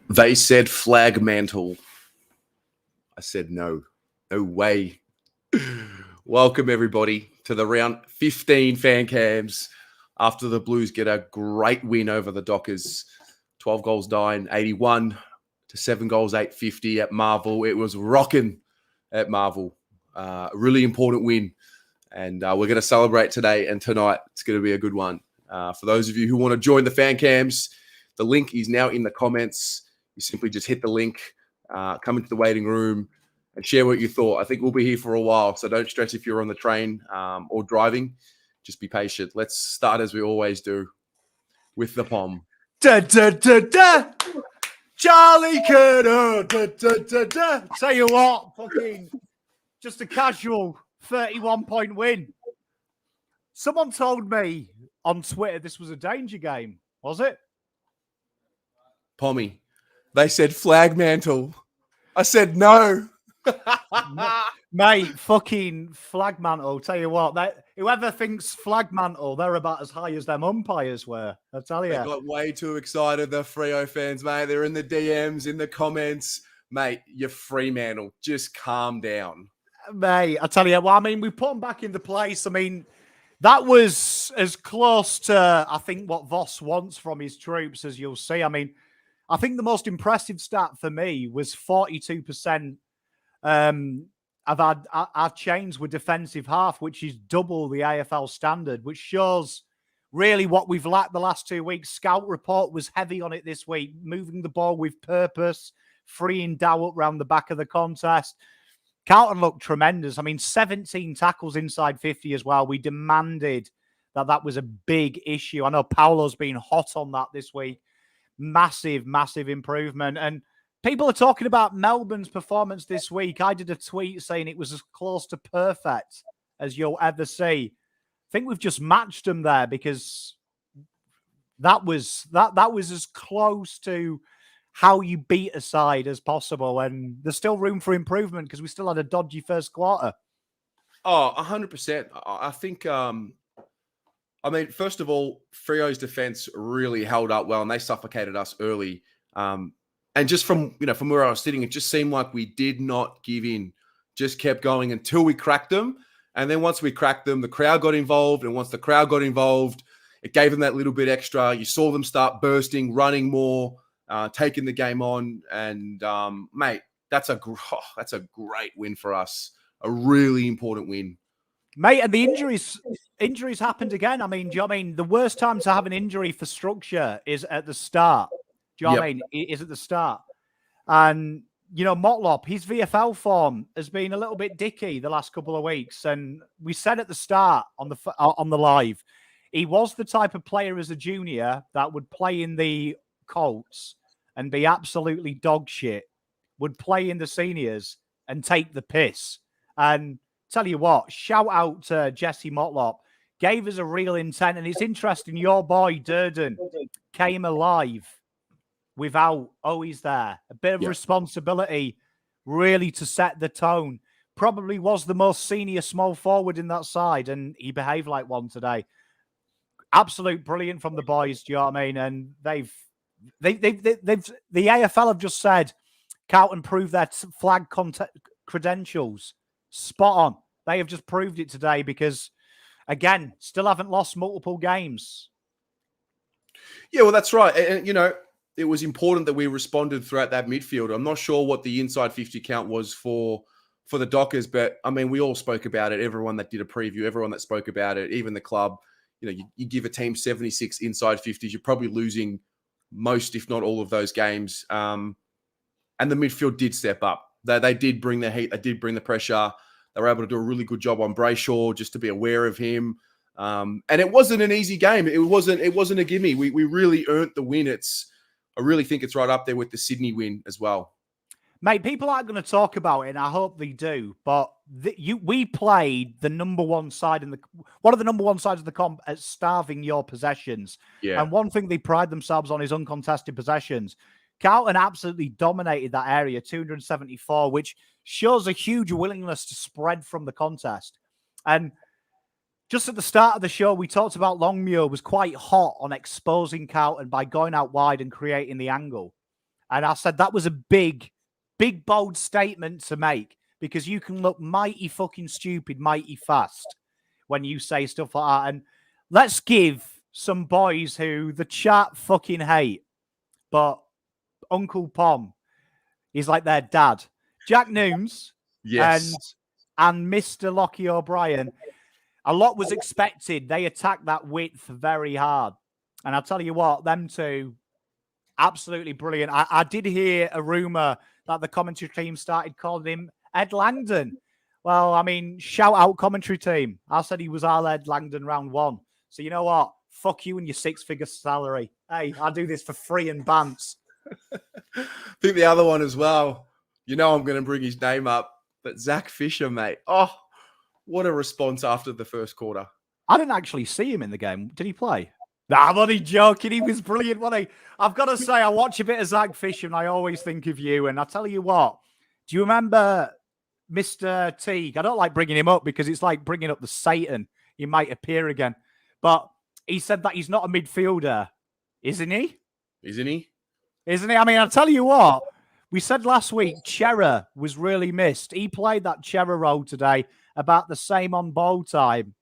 They said flag mantle. I said no. No way. Welcome, everybody, to the round 15 fan cams after the Blues get a great win over the Dockers. 12 goals, 81 to 7 goals, 850 at Marvel. It was rocking at Marvel. Really important win. And we're going to celebrate today and tonight. It's going to be a good one. For those of you who want to join the fan cams, the link is now in the comments. You simply just hit the link, come into the waiting room, and share what you thought. I think we'll be here for a while, so don't stress if you're on the train or driving. Just be patient. Let's start as we always do with the POM. Da, da, da, da. Charlie Curnow. Da, da, da, da. Tell you what, fucking just a casual 31-point win. Someone told me on Twitter this was a danger game. Was it? Pommy. They said flag mantle. I said no. Mate, fucking flag mantle. Tell you what, whoever thinks flag mantle, they're about as high as them umpires were. I tell you. They got way too excited, the Freo fans, mate. They're in the DMs, in the comments. Mate, you're Fremantle. Just calm down. Mate, I tell you, well, I mean, we put them back into place. I mean, that was as close to, I think, what Voss wants from his troops, as you'll see. I mean, I think the most impressive stat for me was 42% of our chains were defensive half, which is double the AFL standard, which shows really what we've lacked the last 2 weeks. Scout Report was heavy on it this week, moving the ball with purpose, freeing Dow up around the back of the contest. Carlton looked tremendous. I mean, 17 tackles inside 50 as well. We demanded that was a big issue. I know Paolo's been hot on that this week. Massive, massive improvement. And people are talking about Melbourne's performance this week. I did a tweet saying it was as close to perfect as you'll ever see. I think we've just matched them there because that was as close to how you beat a side as possible. And there's still room for improvement because we still had a dodgy first quarter. Oh, 100%. I think, I mean, first of all, Freo's defense really held up well and they suffocated us early. And just from where I was sitting, it just seemed like we did not give in, just kept going until we cracked them. And then once we cracked them, the crowd got involved. And once the crowd got involved, it gave them that little bit extra. You saw them start bursting, running more, taking the game on. And, mate, that's a great win for us. A really important win. Mate, and the injuries happened again. I mean, do you know what I mean? The worst time to have an injury for structure is at the start. Do you know what I mean? It is at the start. And, Motlop, his VFL form has been a little bit dicky the last couple of weeks. And we said at the start on the live, he was the type of player as a junior that would play in the Colts and be absolutely dog shit, would play in the seniors and take the piss. And tell you what, shout out to Jesse Motlop. Gave us a real intent. And it's interesting, your boy Durden came alive without, he's there. A bit of responsibility, really, to set the tone. Probably was the most senior small forward in that side, and he behaved like one today. Absolute brilliant from the boys, do you know what I mean? And the AFL have just said, Carlton proved their flag credentials. Spot on. They have just proved it today because, again, still haven't lost multiple games. Yeah, well, that's right. And, it was important that we responded throughout that midfield. I'm not sure what the inside 50 count was for the Dockers, but, I mean, we all spoke about it. Everyone that did a preview, everyone that spoke about it, even the club, you give a team 76 inside 50s, you're probably losing most, if not all of those games. And the midfield did step up. They did bring the heat. They did bring the pressure. They were able to do a really good job on Brayshaw, just to be aware of him. And it wasn't an easy game. It wasn't a gimme. We really earned the win. I really think it's right up there with the Sydney win as well. Mate, people aren't going to talk about it, and I hope they do. But we played the number one side one of the number one sides of the comp at starving your possessions. Yeah. And one thing they pride themselves on is uncontested possessions. Carlton absolutely dominated that area, 274, which shows a huge willingness to spread from the contest. And just at the start of the show, we talked about Longmuir was quite hot on exposing Carlton by going out wide and creating the angle. And I said that was a big, bold statement to make because you can look mighty fucking stupid, mighty fast when you say stuff like that. And let's give some boys who the chat fucking hate, but Uncle Pom is like their dad. Jack Nooms Yes. and Mr. Lockie O'Brien. A lot was expected. They attacked that width very hard. And I'll tell you what, them two, absolutely brilliant. I did hear a rumour that the commentary team started calling him Ed Langdon. Well, I mean, shout out commentary team. I said he was our Ed Langdon round one. So you know what? Fuck you and your 6-figure salary. Hey, I do this for free and bants. I think the other one as well, I'm going to bring his name up, but Zach Fisher, mate. Oh, what a response after the first quarter. I didn't actually see him in the game. Did he play? Nah, I'm only joking. He was brilliant, wasn't he? I've got to say, I watch a bit of Zach Fisher and I always think of you. And I tell you what, do you remember Mr. Teague? I don't like bringing him up because it's like bringing up the Satan. He might appear again. But he said that he's not a midfielder, isn't he? Isn't he? Isn't he? I mean, I'll tell you what, we said last week, Chera was really missed. He played that Chera role today, about the same on ball time.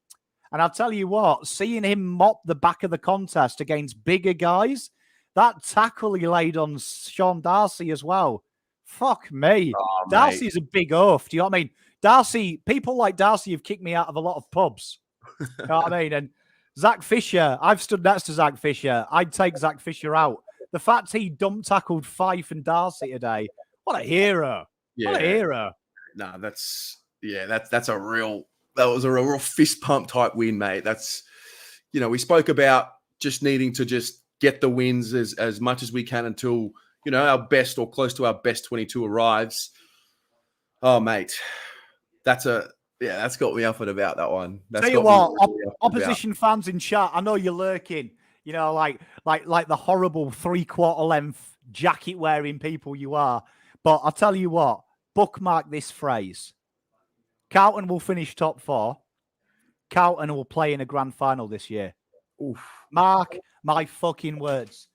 And I'll tell you what, seeing him mop the back of the contest against bigger guys, that tackle he laid on Sean Darcy as well. Fuck me. Oh, Darcy's a big oaf. Do you know what I mean? Darcy, people like Darcy have kicked me out of a lot of pubs. You know what I mean? And Zach Fisher, I've stood next to Zach Fisher. I'd take Zach Fisher out. The fact he dump tackled Fife and Darcy today, what a hero. Yeah. What a hero. No, that was a real fist pump type win, mate. That's, we spoke about just needing to just get the wins as much as we can until, our best or close to our best 22 arrives. Oh, mate, that's got me up and about that one. Tell you what, opposition fans in chat, I know you're lurking. Like the horrible 3/4 length jacket wearing people you are. But I'll tell you what, bookmark this phrase. Carlton will finish top 4. Carlton will play in a grand final this year. Oof. Mark my fucking words.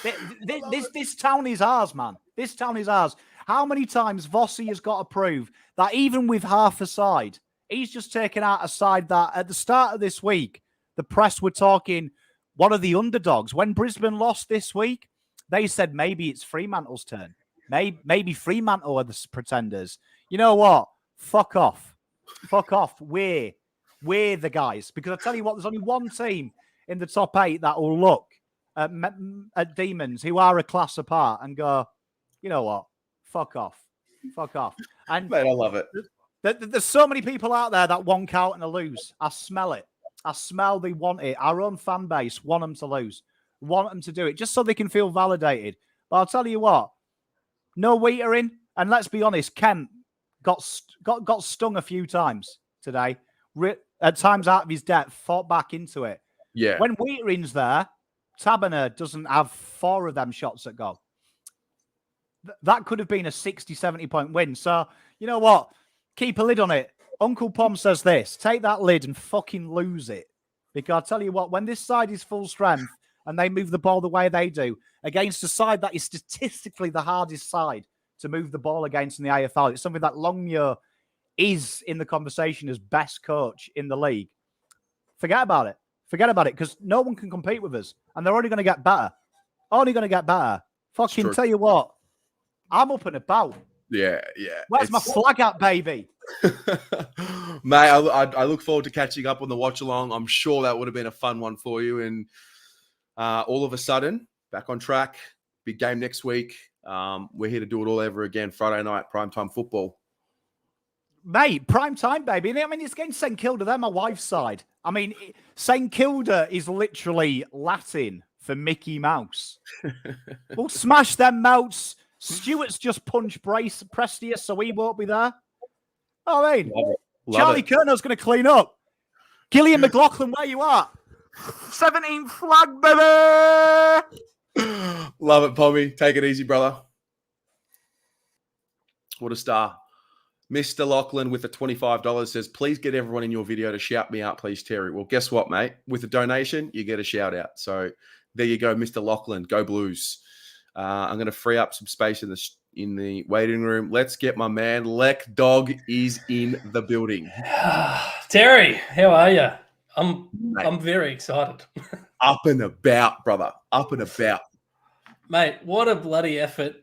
This town is ours, man. This town is ours. How many times Vossi has got to prove that even with half a side, he's just taken out a side that at the start of this week, the press were talking one of the underdogs. When Brisbane lost this week, they said maybe it's Fremantle's turn. Maybe Fremantle are the pretenders. You know what? Fuck off. Fuck off. We're the guys. Because I tell you what, there's only one team in the top 8 that will look at Demons, who are a class apart, and go, you know what? Fuck off. Fuck off. And mate, I love it. There's so many people out there that want Carlton to lose. I smell it. I smell they want it. Our own fan base want them to lose, want them to do it, just so they can feel validated. But I'll tell you what, no Wheatering, and let's be honest, Kent got stung a few times today. At times out of his depth, fought back into it. Yeah. When Wheatering's there, Taberner doesn't have 4 of them shots at goal. That could have been a 60, 70-point win. So, you know what? Keep a lid on it. Uncle Pom says this, take that lid and fucking lose it. Because I'll tell you what, when this side is full strength and they move the ball the way they do, against a side that is statistically the hardest side to move the ball against in the AFL, it's something that Longmuir is in the conversation as best coach in the league. Forget about it. Forget about it, because no one can compete with us. And they're only going to get better. Only going to get better. Fucking tell you what, I'm up and about. Yeah. Where's my flag at, baby? Mate, I look forward to catching up on the watch along. I'm sure that would have been a fun one for you. And all of a sudden, back on track. Big game next week. We're here to do it all over again. Friday night, primetime football. Mate, prime time, baby. I mean, it's against St Kilda. They're my wife's side. I mean, St Kilda is literally Latin for Mickey Mouse. We'll smash them melts. Stuart's just punched Prestia, so he won't be there. I mean, Charlie Curno's going to clean up. Gillian McLaughlin, where you at? 17 flag, baby! Love it, Pommy. Take it easy, brother. What a star. Mr. Lachlan with the $25 says, please get everyone in your video to shout me out, please, Terry. Well, guess what, mate? With a donation, you get a shout out. So there you go, Mr. Lachlan. Go Blues. I'm going to free up some space in the waiting room. Let's get my man Lek Dog is in the building. Terry, how are you? I'm very excited. Up and about, brother. Up and about. Mate, what a bloody effort.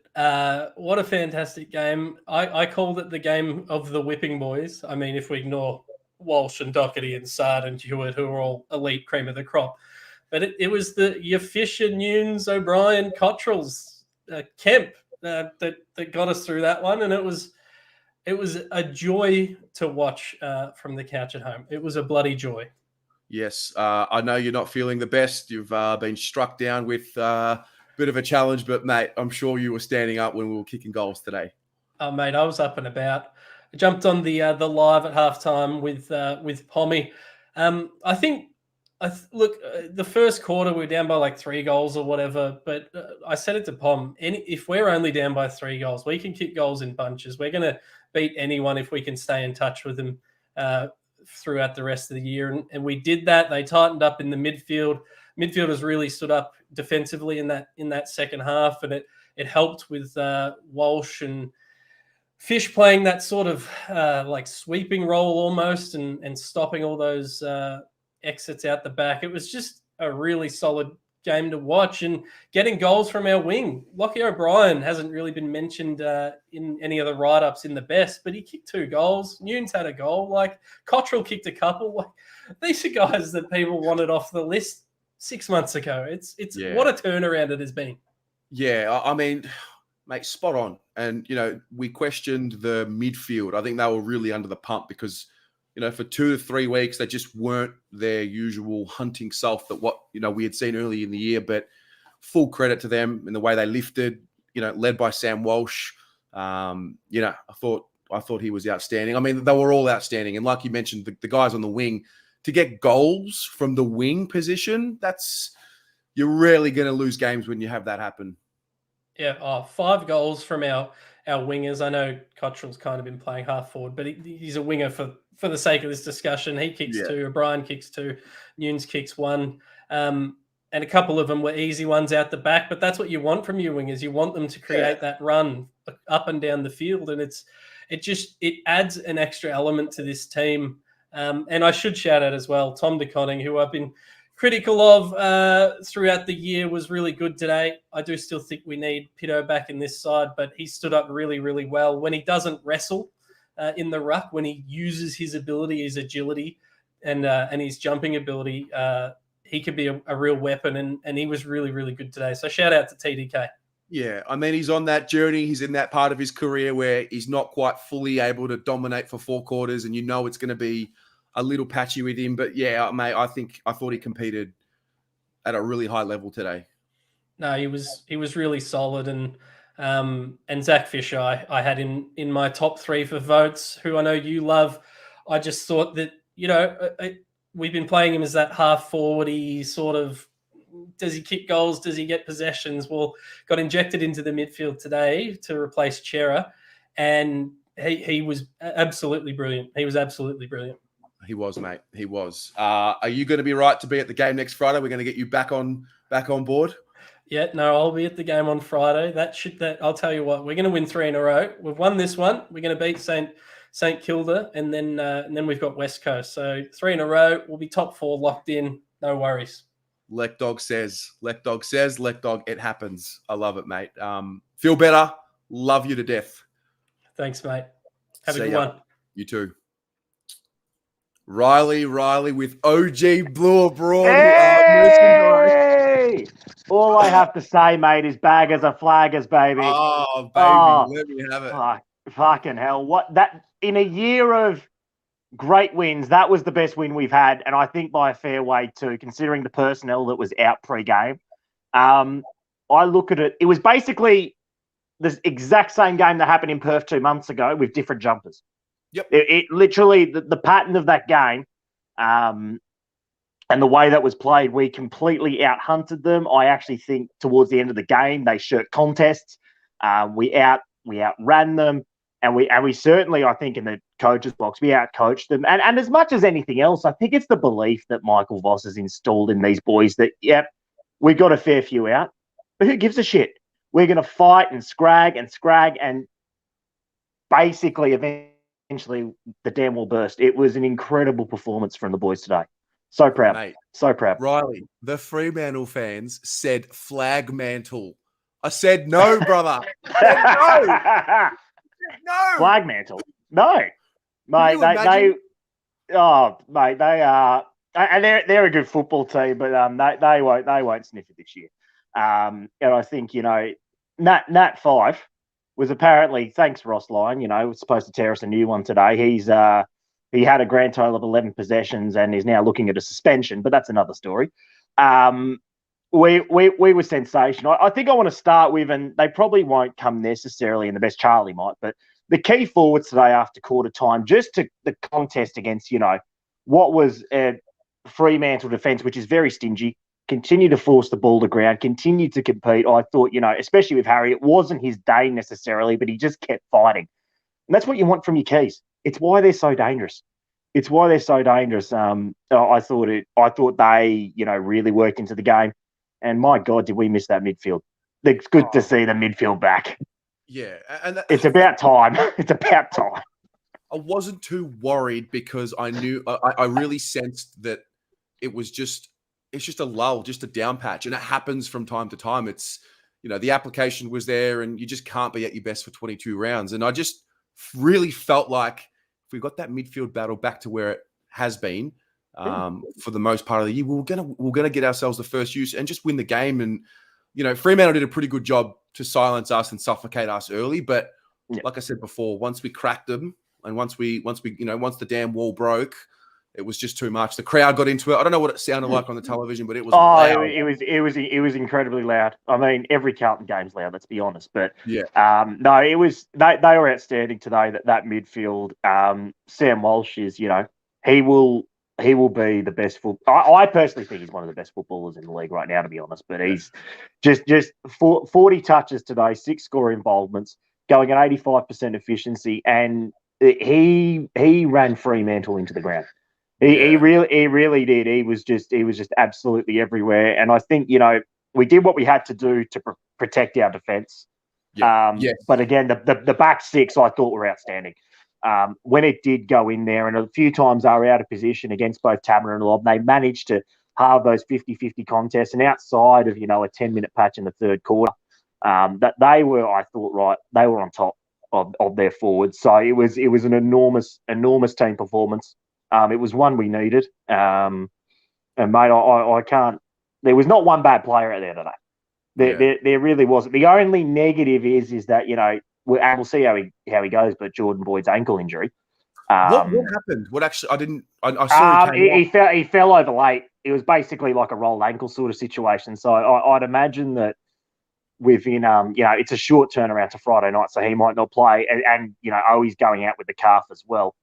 What a fantastic game. I called it the game of the whipping boys. I mean, if we ignore Walsh and Doherty and Sard and Hewitt, who are all elite cream of the crop. But it was your Fisher, Nunes, O'Brien, Cottrells, Kemp that got us through that one. And it was a joy to watch from the couch at home. It was a bloody joy. Yes, I know you're not feeling the best. You've been struck down with a bit of a challenge, but mate, I'm sure you were standing up when we were kicking goals today. Oh, mate, I was up and about. I jumped on the live at halftime with Pommy. I think, the first quarter we were down by like 3 goals or whatever, but I said it to Pom, if we're only down by 3 goals, we can kick goals in bunches. We're going to beat anyone if we can stay in touch with them throughout the rest of the year. And we did that. They tightened up in the midfield. Midfielders really stood up defensively in that second half, and it helped with Walsh and Fish playing that sort of like sweeping role almost and stopping all those exits out the back. It was just a really solid game to watch, and getting goals from our wing. Lockie O'Brien hasn't really been mentioned in any of the write-ups in the best, but he kicked 2 goals. Nunes had a goal. Like Cottrell kicked a couple. Like, these are guys that people wanted off the list 6 months ago. It's what a turnaround it has been. Yeah, I mean, mate, spot on. And, we questioned the midfield. I think they were really under the pump because, for 2 to 3 weeks, they just weren't their usual hunting self that we had seen early in the year. But full credit to them in the way they lifted, led by Sam Walsh. I thought he was outstanding. I mean, they were all outstanding. And like you mentioned, the guys on the wing, to get goals from the wing position, you're rarely going to lose games when you have that happen. Yeah, 5 goals from our wingers. I know Cottrell's kind of been playing half forward, but he's a winger for the sake of this discussion. He kicks 2, O'Brien kicks 2, Nunes kicks 1, and a couple of them were easy ones out the back. But that's what you want from your wingers. You want them to create that run up and down the field, and it adds an extra element to this team. And I should shout out as well Tom DeConning, who I've been critical of throughout the year, was really good today. I do still think we need Pitto back in this side, but he stood up really, really well. When he doesn't wrestle in the ruck, when he uses his ability, his agility, and his jumping ability, he could be a real weapon, and he was really, really good today. So shout out to TDK. Yeah, I mean, he's on that journey. He's in that part of his career where he's not quite fully able to dominate for 4 quarters, and it's going to be a little patchy with him. But yeah, mate, I thought he competed at a really high level today. No, he was really solid, and Zach Fisher, I had in my top 3 for votes, who I know you love. I just thought that, we've been playing him as that half forward-y sort of, does he kick goals? Does he get possessions? Well, got injected into the midfield today to replace Chera, and he was absolutely brilliant. He was absolutely brilliant. He was, mate. He was. Are you going to be right to be at the game next Friday? We're going to get you back on board. Yeah, no, I'll be at the game on Friday. That I'll tell you what, we're going to win 3 in a row. We've won this one. We're going to beat St Kilda, and then we've got West Coast. So 3 in a row. We'll be top 4 locked in. No worries. Lek Dog says. Lek Dog, it happens. I love it, mate. Feel better. Love you to death. Thanks, mate. Have a good one. You too. Riley with OG Blue Abroad. Hey! All I have to say, mate, is baggers are flaggers, baby. Oh, baby, let me have it. Fucking hell. What that in a year of great wins, that was the best win we've had, and I think by a fair way too, considering the personnel that was out pre-game. I look at it, it was basically the exact same game that happened in Perth 2 months ago with different jumpers. Yep. It literally, the pattern of that game and the way that was played, we completely out-hunted them. I actually think towards the end of the game, they shirked contests. We outran them. And we certainly, I think, in the coach's box, we outcoached them. And as much as anything else, I think it's the belief that Michael Voss has installed in these boys that, we got a fair few out. But who gives a shit? we're going to fight and scrag, and basically, eventually, the dam will burst. It was an incredible performance from the boys today. So proud. Mate, so proud. Riley, the Fremantle fans said flag mantle. I said no, brother. I said no. Flag mantle. No. Mate, they are, and they're a good football team, but they won't sniff it this year. And I think, Nat 5 was apparently, thanks Ross Lyon, was supposed to tear us a new one today. He had a grand total of 11 possessions and is now looking at a suspension, but that's another story. We were sensational. I think I want to start with, and they probably won't come necessarily in the best, Charlie might, but the key forwards today after quarter time, just to the contest against, what was a Fremantle defence, which is very stingy, continue to force the ball to ground, continue to compete. I thought, especially with Harry, it wasn't his day necessarily, but he just kept fighting. And that's what you want from your keys. It's why they're so dangerous. I thought they, really worked into the game. And my God, did we miss that midfield? It's good to see the midfield back. Yeah. And it's about time. It's about time. I wasn't too worried because I knew I really sensed that it's just a lull, just a down patch. And it happens from time to time. It's, the application was there and you just can't be at your best for 22 rounds. And I just really felt like if we got that midfield battle back to where it has been for the most part of the year, we're gonna get ourselves the first use and just win the game. And, Fremantle did a pretty good job to silence us and suffocate us early. But like I said before, once we cracked them and once the damn wall broke, it was just too much. The crowd got into it. I don't know what it sounded like on the television, but it was loud. It was incredibly loud. I mean, every Carlton game's loud, let's be honest. But yeah, no, it was they were outstanding today. That midfield. Sam Walsh is, he will be the best I personally think he's one of the best footballers in the league right now, to be honest. But he's just 40 touches today, 6 score involvements, going at 85% efficiency, and he ran Fremantle into the ground. He really did. He was just absolutely everywhere. And I think, we did what we had to do to protect our defence. Yes. But again, the back six I thought were outstanding. When it did go in there, and a few times they were out of position against both Taberner and Lobb, they managed to halve those 50-50 contests. And outside of, a 10-minute patch in the third quarter, that they were, I thought, they were on top of their forwards. So it was an enormous team performance. It was one we needed. And mate, I can't. There was not one bad player out there today. There really wasn't. The only negative is that we'll see how he goes. But Jordan Boyd's ankle injury. What happened? What actually? I saw he fell over late. It was basically like a rolled ankle sort of situation. So I'd imagine that within it's a short turnaround to Friday night, so he might not play. And he's going out with the calf as well.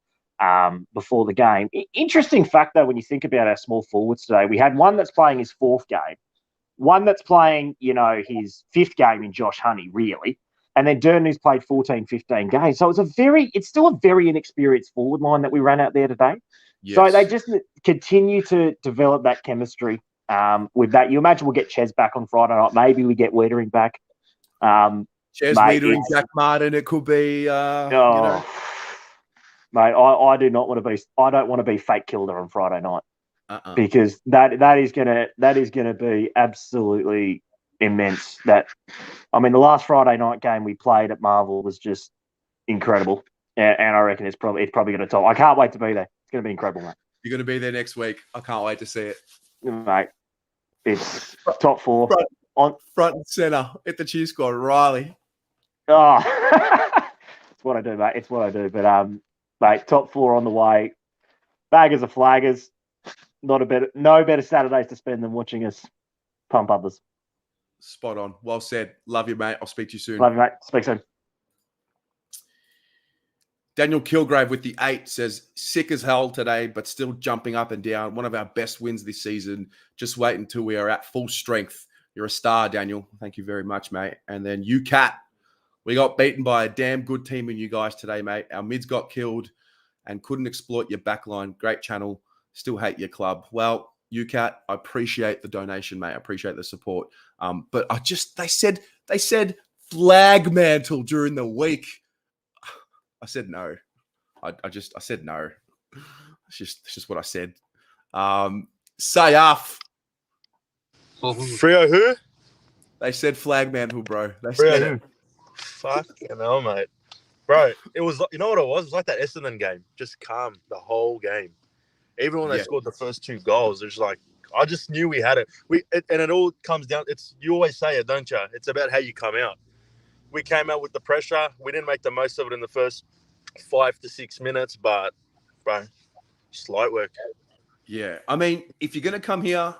Before the game. Interesting fact, though, when you think about our small forwards today, we had one that's playing his 4th game, one that's playing, his 5th game in Josh Honey, really, and then Durden, who's played 14, 15 games. So it's still a very inexperienced forward line that we ran out there today. Yes. So they just continue to develop that chemistry with that. You imagine we'll get Ches back on Friday night. Maybe we get Wiedering back. Ches, Wiedering, Jack Martin. It could be, Mate, I do not want to be. I don't want to be fake Kilda on Friday night because that is gonna be absolutely immense. The last Friday night game we played at Marvel was just incredible, and I reckon it's probably going to top. I can't wait to be there. It's going to be incredible, mate. You're going to be there next week. I can't wait to see it, mate. It's top 4 front and center at the Cheer Squad, Riley. Oh, it's what I do, mate. It's what I do, but mate, top 4 on the way. Baggers of flaggers. No better Saturdays to spend than watching us pump others. Spot on. Well said. Love you, mate. I'll speak to you soon. Love you, mate. Speak soon. Daniel Kilgrave with the 8 says, sick as hell today, but still jumping up and down. One of our best wins this season. Just wait until we are at full strength. You're a star, Daniel. Thank you very much, mate. And then UCAT. We got beaten by a damn good team in you guys today, mate. Our mids got killed and couldn't exploit your backline. Great channel. Still hate your club. Well, UCAT, I appreciate the donation, mate. I appreciate the support. But they They said flag mantle during the week. I said no. I said no. It's just what I said. Sayaf. Freo who? They said flag mantle, bro. They Freo said who? it. Fucking hell, mate. Bro, it was, you know what it was? It was like that Essendon game. Just calm the whole game. Even when they Yeah. scored the first 2 goals, it's like, I just knew we had it. And it all comes down, you always say it, don't you? It's about how you come out. We came out with the pressure. We didn't make the most of it in the first 5 to 6 minutes, but, bro, just light work. Yeah. I mean, if you're going to come here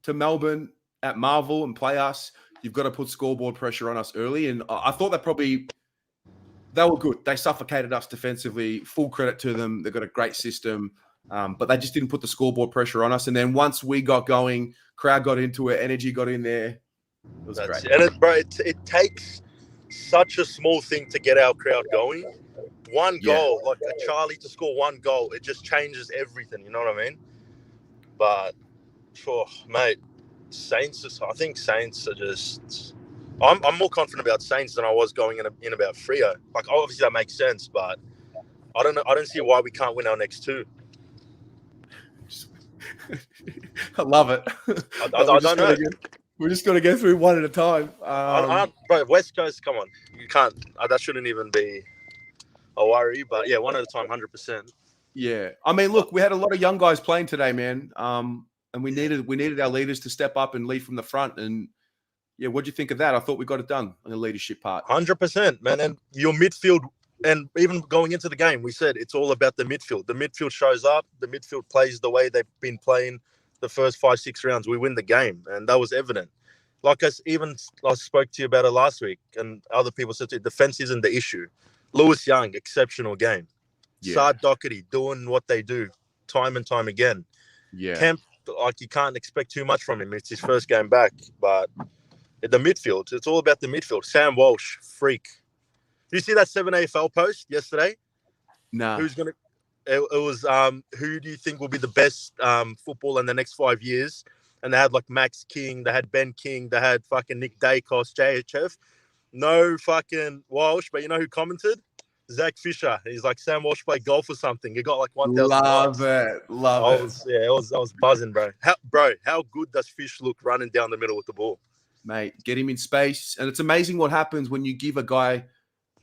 to Melbourne at Marvel and play us, you've got to put scoreboard pressure on us early. And I thought they were good. They suffocated us defensively. Full credit to them. They've got a great system. But they just didn't put the scoreboard pressure on us. And then once we got going, crowd got into it, energy got in there. It was great. And it takes such a small thing to get our crowd going. One goal, like a Charlie to score 1 goal, it just changes everything. You know what I mean? But, mate, I think Saints are just. I'm more confident about Saints than I was going in about Freo. Like, obviously that makes sense, but I don't know. I don't see why we can't win our next 2. I love it. I don't know. We're just going to go through one at a time. Bro, West Coast, come on. You can't. That shouldn't even be a worry. But, yeah, one at a time, 100%. Yeah. I mean, look, we had a lot of young guys playing today, man. And we needed our leaders to step up and lead from the front. And, yeah, what do you think of that? I thought we got it done on the leadership part. 100%, man. And your midfield, and even going into the game, we said it's all about the midfield. The midfield shows up. The midfield plays the way they've been playing the first 5-6 rounds. We win the game, and that was evident. Like I spoke to you about it last week, and other people said defense isn't the issue. Lewis Young, exceptional game. Yeah. Sard Doherty doing what they do time and time again. Yeah. Kemp, like, you can't expect too much from him. It's his first game back, but the midfield, it's all about the midfield. Sam Walsh, freak. Did you see that 7 AFL post yesterday? No. It was who do you think will be the best footballer in the next 5 years? And they had like Max King, they had Ben King, they had fucking Nick Dacos, JHF. No fucking Walsh, but you know who commented? Zach Fisher. He's like, Sam Walsh played golf or something. He got like 1,000 Love likes. Love it. I was buzzing, bro. How good does Fish look running down the middle with the ball? Mate, get him in space. And it's amazing what happens when you give a guy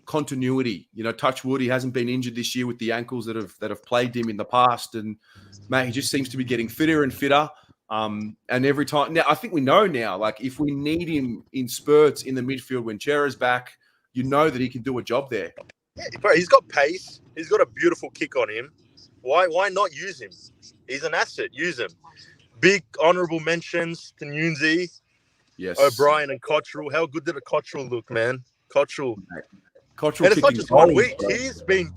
continuity. You know, touch wood, he hasn't been injured this year with the ankles that have plagued him in the past. And, mate, he just seems to be getting fitter and fitter. And every time now, I think we know now, like, if we need him in spurts in the midfield when Chera's back, you know that he can do a job there. Yeah, bro, he's got pace. He's got a beautiful kick on him. Why not use him? He's an asset. Use him. Big honourable mentions to Nunzi, yes, O'Brien, and Cottrell. How good did a Cottrell look, man? Cottrell. And it's not just 1 week. He's been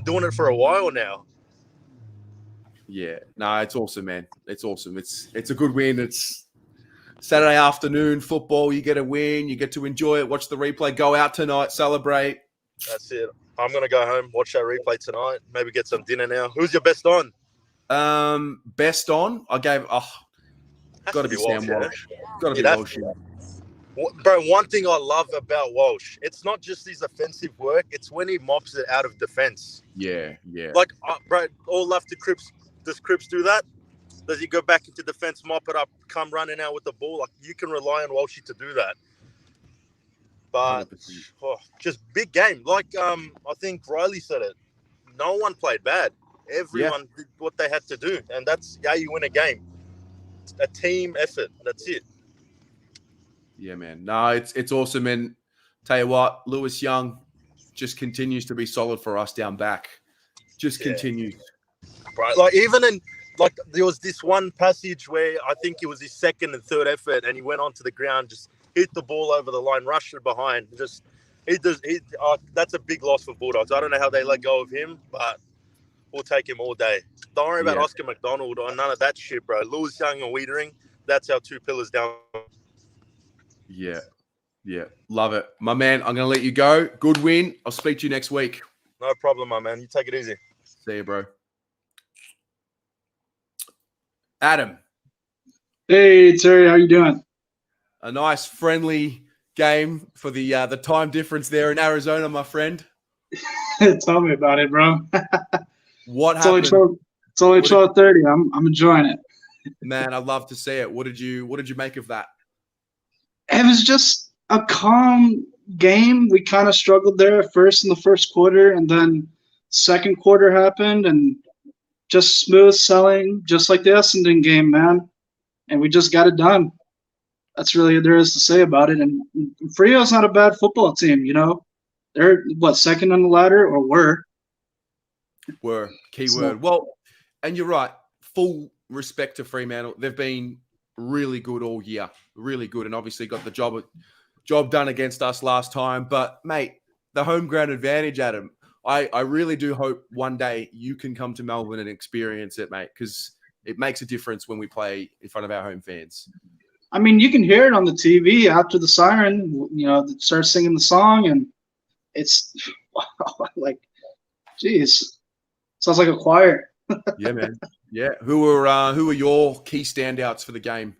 doing it for a while now. Yeah, no, it's awesome, man. It's awesome. It's a good win. It's Saturday afternoon football. You get a win. You get to enjoy it. Watch the replay. Go out tonight. Celebrate. That's it. I'm gonna go home, watch that replay tonight. Maybe get some dinner now. Who's your best on? Best on. I gave. Got to be Sam Walsh. Got to be Walsh. Bro, one thing I love about Walsh, it's not just his offensive work. It's when he mops it out of defense. Yeah. Like, bro, all love to Cripps. Does Cripps do that? Does he go back into defense, mop it up, come running out with the ball? Like, you can rely on Walshy to do that. But just big game. Like I think Riley said it. No one played bad. Everyone did what they had to do, and that's how you win a game. It's a team effort. That's it. Yeah, man. No, it's awesome. And tell you what, Lewis Young just continues to be solid for us down back. Just continues. Right. Like, even in, like, there was this one passage where I think it was his second and third effort, and he went onto the ground, just hit the ball over the line, rushed it behind. That's a big loss for Bulldogs. I don't know how they let go of him, but we'll take him all day. Don't worry about Oscar McDonald or none of that shit, bro. Lewis Young and Wiedering, that's our 2 pillars down. Yeah. Love it. My man, I'm going to let you go. Good win. I'll speak to you next week. No problem, my man. You take it easy. See you, bro. Adam. Hey, Terry. How you doing? A nice, friendly game for the time difference there in Arizona, my friend. Tell me about it, bro. What It's only happened? 12:30. I'm enjoying it. Man, I'd love to see it. What did you make of that? It was just a calm game. We kind of struggled there at first in the first quarter, and then second quarter happened, and just smooth selling, just like the Essendon game, man. And we just got it done. That's really what there is to say about it. And Frio's not a bad football team, you know. They're second on the ladder, or were. Keyword. Well, and you're right. Full respect to Fremantle. They've been really good all year. Really good. And obviously got the job done against us last time. But, mate, the home ground advantage, Adam, I really do hope one day you can come to Melbourne and experience it, mate, because it makes a difference when we play in front of our home fans. I mean, you can hear it on the TV after the siren, you know, they start singing the song, and it's like, geez, sounds like a choir. Yeah, man. Yeah. Who are your key standouts for the game?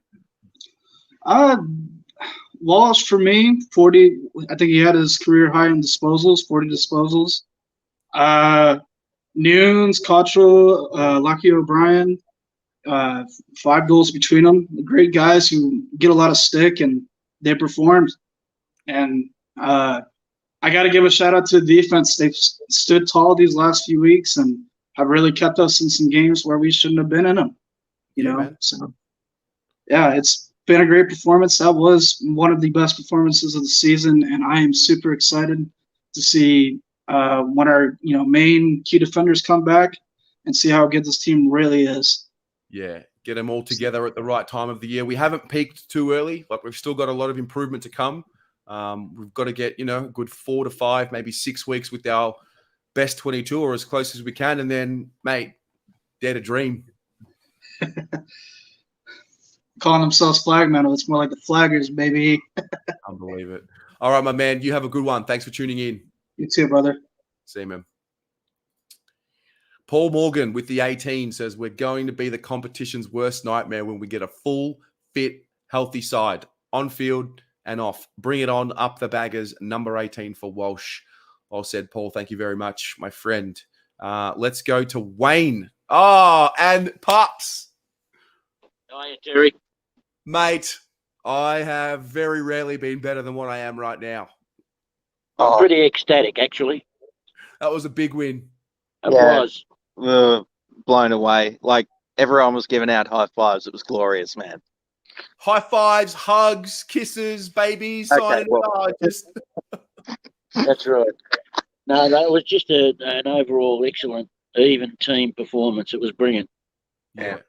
Walsh for me, 40. I think he had his career high in disposals, 40 disposals. Nunes, Cottrell, Lucky O'Brien, 5 goals between them. Great guys who get a lot of stick, and they performed. And I got to give a shout out to the defense. They've stood tall these last few weeks and have really kept us in some games where we shouldn't have been in them. You know, man. So yeah, it's been a great performance. That was one of the best performances of the season, and I am super excited to see when our main key defenders come back and see how good this team really is. Yeah, get them all together at the right time of the year. We haven't peaked too early. Like, we've still got a lot of improvement to come. We've got to get, a good 4 to 5, maybe 6 weeks with our best 22 or as close as we can. And then, mate, dare to dream. Calling themselves Flagmantle. It's more like the Flaggers, baby. I believe it. All right, my man. You have a good one. Thanks for tuning in. You too, brother. See you, man. Paul Morgan with the 18 says, we're going to be the competition's worst nightmare when we get a full, fit, healthy side on field and off. Bring it on, up the baggers, number 18 for Walsh. Well said, Paul. Thank you very much, my friend. Let's go to Wayne. Oh, and Pups. Hiya, Terry. Mate, I have very rarely been better than what I am right now. I'm pretty ecstatic, actually. That was a big win. It was. We were blown away. Like, everyone was giving out high fives. It was glorious, man. High fives, hugs, kisses, babies. Okay, That's right. No, that was just an overall excellent, even team performance. It was brilliant. Yeah.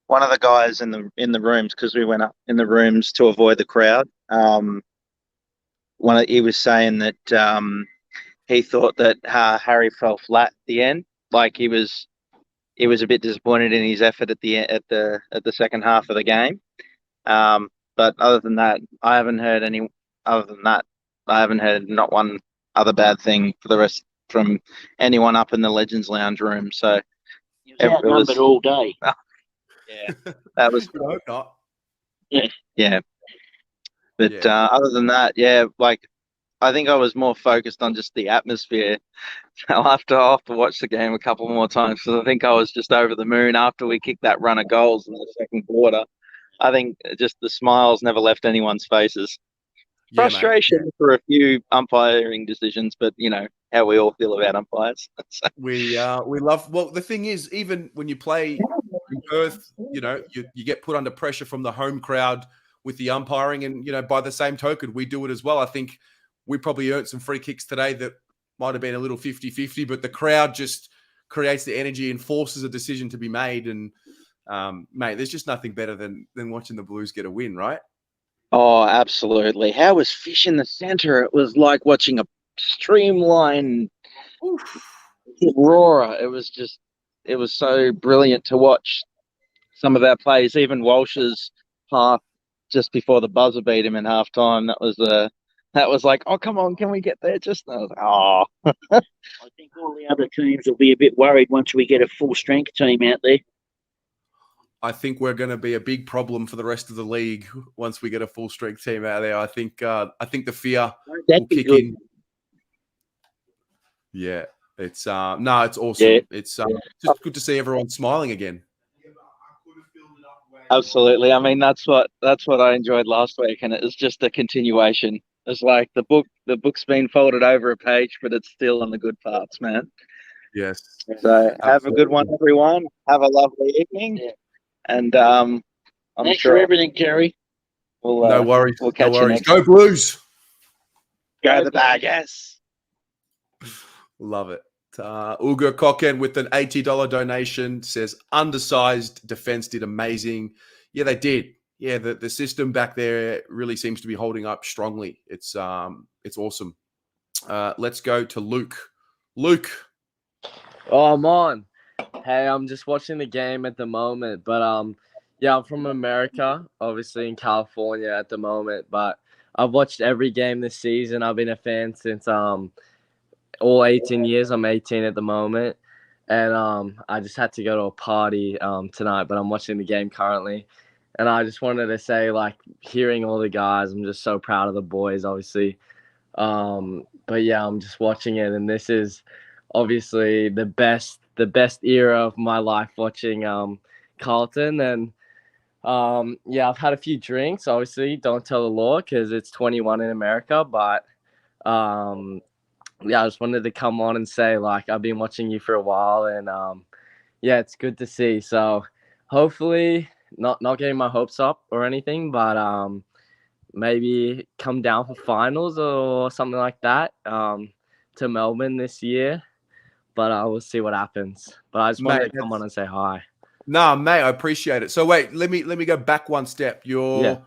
One of the guys in the rooms, because we went up in the rooms to avoid the crowd, he was saying that he thought that Harry fell flat at the end. Like, he was a bit disappointed in his effort at the second half of the game. But other than that, I haven't heard not one other bad thing for the rest from anyone up in the Legends Lounge room. So He was outnumbered all day. Yeah, that was. I hope not. Yeah. But other than that, like, I think I was more focused on just the atmosphere. I'll have to watch the game a couple more times, because I think I was just over the moon after we kicked that run of goals in the second quarter. I think just the smiles never left anyone's faces. Yeah, frustration for a few umpiring decisions, but how we all feel about umpires. We love. Well, the thing is, even when you play in Perth, you get put under pressure from the home crowd with the umpiring, and by the same token, we do it as well. I think we probably earned some free kicks today that might have been a little 50-50, but the crowd just creates the energy and forces a decision to be made. And mate, there's just nothing better than watching the Blues get a win, right? Oh, absolutely. How was Fish in the center? It was like watching a streamline roarer. It was so brilliant to watch some of our plays, even Walsh's half just before the buzzer beat him in halftime. That was like, oh, come on, can we get there? Just I think all the other teams will be a bit worried once we get a full strength team out there. I think we're going to be a big problem for the rest of the league once we get a full strength team out there. I think the fear That'd will be kick good. in. Yeah, it's it's awesome. Yeah. It's just good to see everyone smiling again. Absolutely. I mean, that's what I enjoyed last week, and it was just a continuation. It's like the book's been folded over a page, but it's still on the good parts, man. Yes. So have a good one, everyone. Have a lovely evening, and I'm Thanks sure for everything, Kerry. No worries. We'll catch no you worries. next. Go Blues. Go the bag, yes. Love it. Uga Koken with an $80 donation says undersized defense did amazing. Yeah, they did. Yeah, the system back there really seems to be holding up strongly. It's awesome. Let's go to Luke. Luke. Oh, I'm on. Hey, I'm just watching the game at the moment, but yeah, I'm from America, obviously in California at the moment, but I've watched every game this season. I've been a fan since all 18 years. I'm 18 at the moment, and I just had to go to a party tonight, but I'm watching the game currently. And I just wanted to say, like, hearing all the guys, I'm just so proud of the boys, obviously. But yeah, I'm just watching it, and this is obviously the best era of my life watching Carlton. And yeah, I've had a few drinks. Obviously, don't tell the law because it's 21 in America. But yeah, I just wanted to come on and say, like, I've been watching you for a while, and yeah, it's good to see. So hopefully, not getting my hopes up or anything, but maybe come down for finals or something like that to Melbourne this year. But we'll see what happens. But I just wanted to come on and say hi. Nah, mate, I appreciate it. So wait, let me go back one step. You're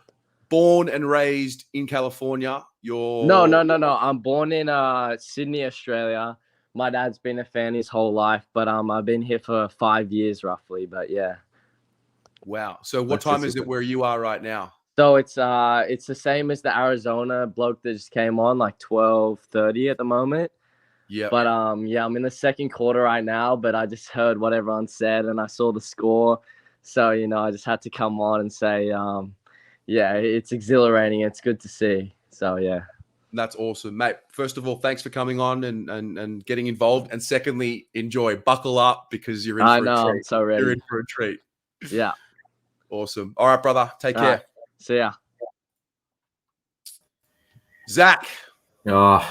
born and raised in California. No. I'm born in Sydney, Australia. My dad's been a fan his whole life, but I've been here for 5 years roughly. But yeah. Wow. So what time is it where you are right now? So it's the same as the Arizona bloke that just came on, like 12:30 at the moment. Yeah. But yeah, I'm in the second quarter right now, but I just heard what everyone said and I saw the score. So, I just had to come on and say, yeah, it's exhilarating. It's good to see. So yeah. That's awesome, mate. First of all, thanks for coming on and getting involved. And secondly, enjoy. Buckle up because you're in for a treat. I'm so ready. You're in for a treat. Yeah. Awesome. All right, brother. Take care. Right. See ya. Zach. What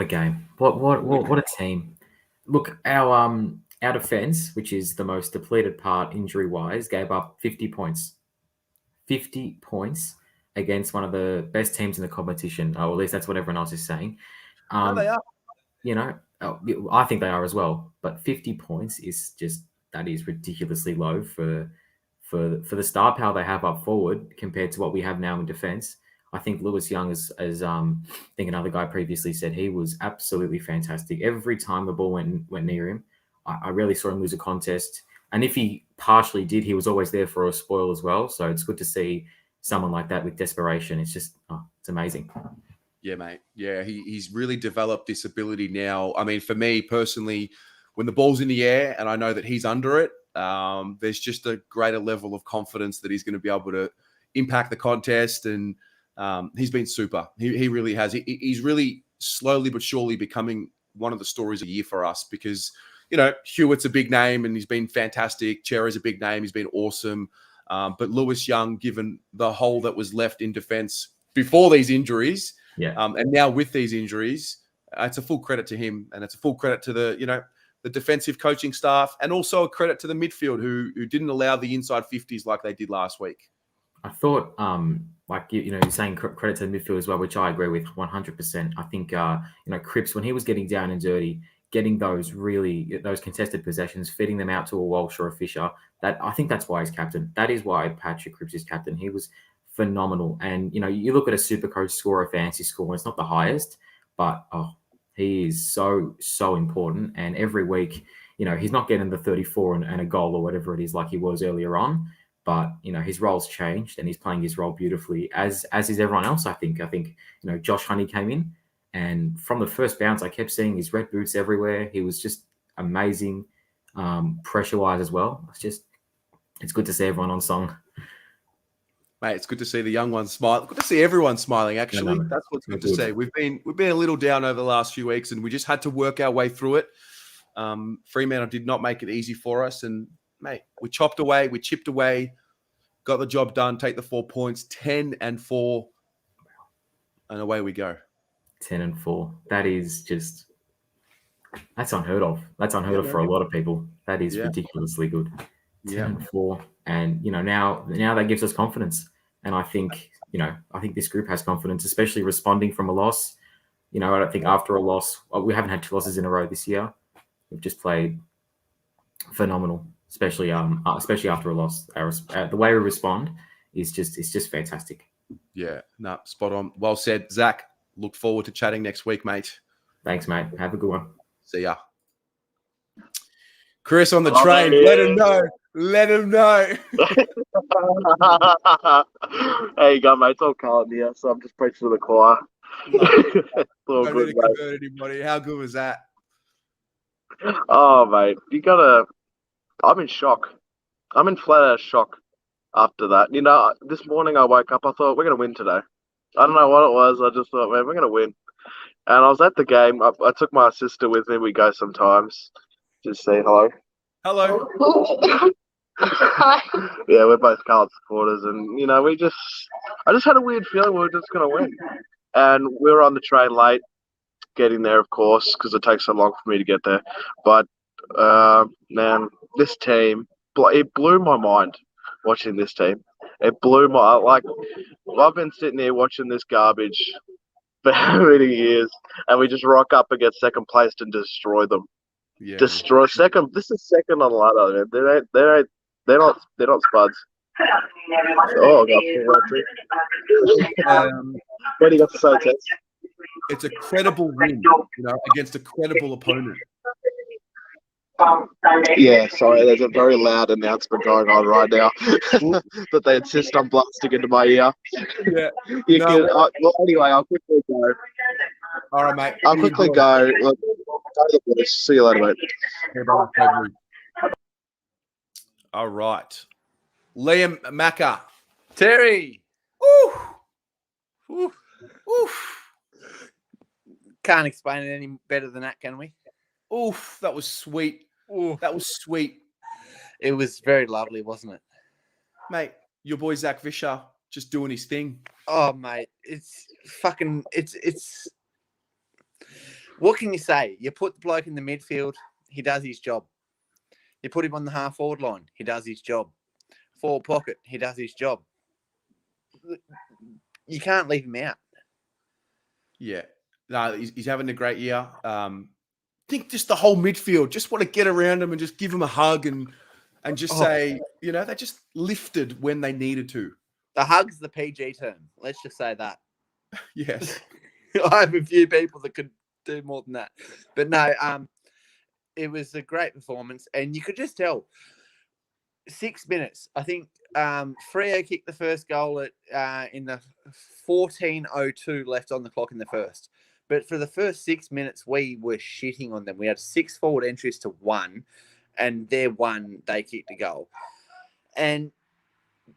a game. What a team. Look, our defense, which is the most depleted part injury-wise, gave up 50 points. 50 points against one of the best teams in the competition. Or at least that's what everyone else is saying. No, they are. I think they are as well. But 50 points is that is ridiculously low for the star power they have up forward compared to what we have now in defense. I think Lewis Young, as I think another guy previously said, he was absolutely fantastic. Every time the ball went near him, I rarely saw him lose a contest. And if he partially did, he was always there for a spoil as well. So it's good to see someone like that with desperation. It's just, it's amazing. Yeah, mate. Yeah, he's really developed this ability now. I mean, for me personally, when the ball's in the air and I know that he's under it, there's just a greater level of confidence that he's going to be able to impact the contest. And he's been super. He really has. He's really slowly but surely becoming one of the stories of the year for us because, Hewitt's a big name and he's been fantastic. Cherry's a big name. He's been awesome. But Lewis Young, given the hole that was left in defense before these injuries, and now with these injuries, it's a full credit to him and it's a full credit to the defensive coaching staff and also a credit to the midfield who didn't allow the inside 50s like they did last week. I thought, you're saying credit to the midfield as well, which I agree with 100%. I think, Cripps, when he was getting down and dirty, getting those contested possessions, feeding them out to a Walsh or a Fisher, I think that's why he's captain. That is why Patrick Cripps is captain. He was phenomenal. And, you look at a Supercoach score, a fantasy score, and it's not the highest, but, he is so, so important. And every week, he's not getting the 34 and a goal or whatever it is like he was earlier on. But, his role's changed and he's playing his role beautifully, as is everyone else, I think. I think, Josh Honey came in and from the first bounce, I kept seeing his red boots everywhere. He was just amazing, pressure-wise as well. It's just it's good to see everyone on song. Mate, it's good to see the young ones smile. Good to see everyone smiling, actually. no, That's what's good to good. see. We've been a little down over the last few weeks, and we just had to work our way through it. Fremantle did not make it easy for us. And, mate, we chopped away, we chipped away, got the job done, take the 4 points, 10-4, and away we go. 10-4. That is just... That's unheard of. That's unheard of for a lot of people. That is ridiculously good. 10-4. And, now that gives us confidence. And I think this group has confidence, especially responding from a loss. I don't think after a loss, we haven't had 2 losses in a row this year. We've just played phenomenal, especially after a loss. The way we respond is just fantastic. Yeah, no, spot on. Well said, Zach. Look forward to chatting next week, mate. Thanks, mate. Have a good one. See ya. Chris on the train. Let him know. Let him know. Hey, you go, mate. It's all Carlton here, so I'm just preaching to the choir. Don't need to convert anybody. How good was that? Oh, mate, I'm in shock. I'm in flat out shock after that. This morning I woke up, I thought, we're going to win today. I don't know what it was. I just thought, man, we're going to win. And I was at the game. I took my sister with me. We go sometimes. Just say hello. Hello. Yeah, we're both Carlton supporters. And, I just had a weird feeling we were just going to win. And we were on the train late, getting there, of course, because it takes so long for me to get there. But, man, this team, it blew my mind watching this team. It blew I've been sitting here watching this garbage for how many years, and we just rock up against second place and destroy them. Yeah. Destroy second. This is second on the ladder. They're not spuds. Oh, what do you got to say, Tess? It's a credible win, against a credible opponent. Yeah, sorry, there's a very loud announcement going on right now that they insist on blasting into my ear. Yeah. Anyway, I'll quickly go. All right, mate. I'll quickly go. Look, go to the boys. See you later, mate. All right. Liam Macca. Terry. Ooh. Ooh. Ooh. Can't explain it any better than that, can we? Oof, that was sweet. Ooh. That was sweet. It was very lovely, wasn't it? Mate, your boy Zach Vischer just doing his thing. Oh, mate, it's what can you say? You put the bloke in the midfield, he does his job. You put him on the half-forward line, he does his job. Forward pocket, he does his job. You can't leave him out. Yeah. No, he's having a great year. I think just the whole midfield just want to get around him and just give him a hug and just say, they just lifted when they needed to. The hug's the PG term. Let's just say that. Yes. I have a few people that could do more than that. But no, it was a great performance. And you could just tell 6 minutes. I think Freo kicked the first goal in the 14:02 left on the clock in the first. But for the first 6 minutes, we were shitting on them. We had 6 forward entries to 1, and their 1, they kicked a goal. And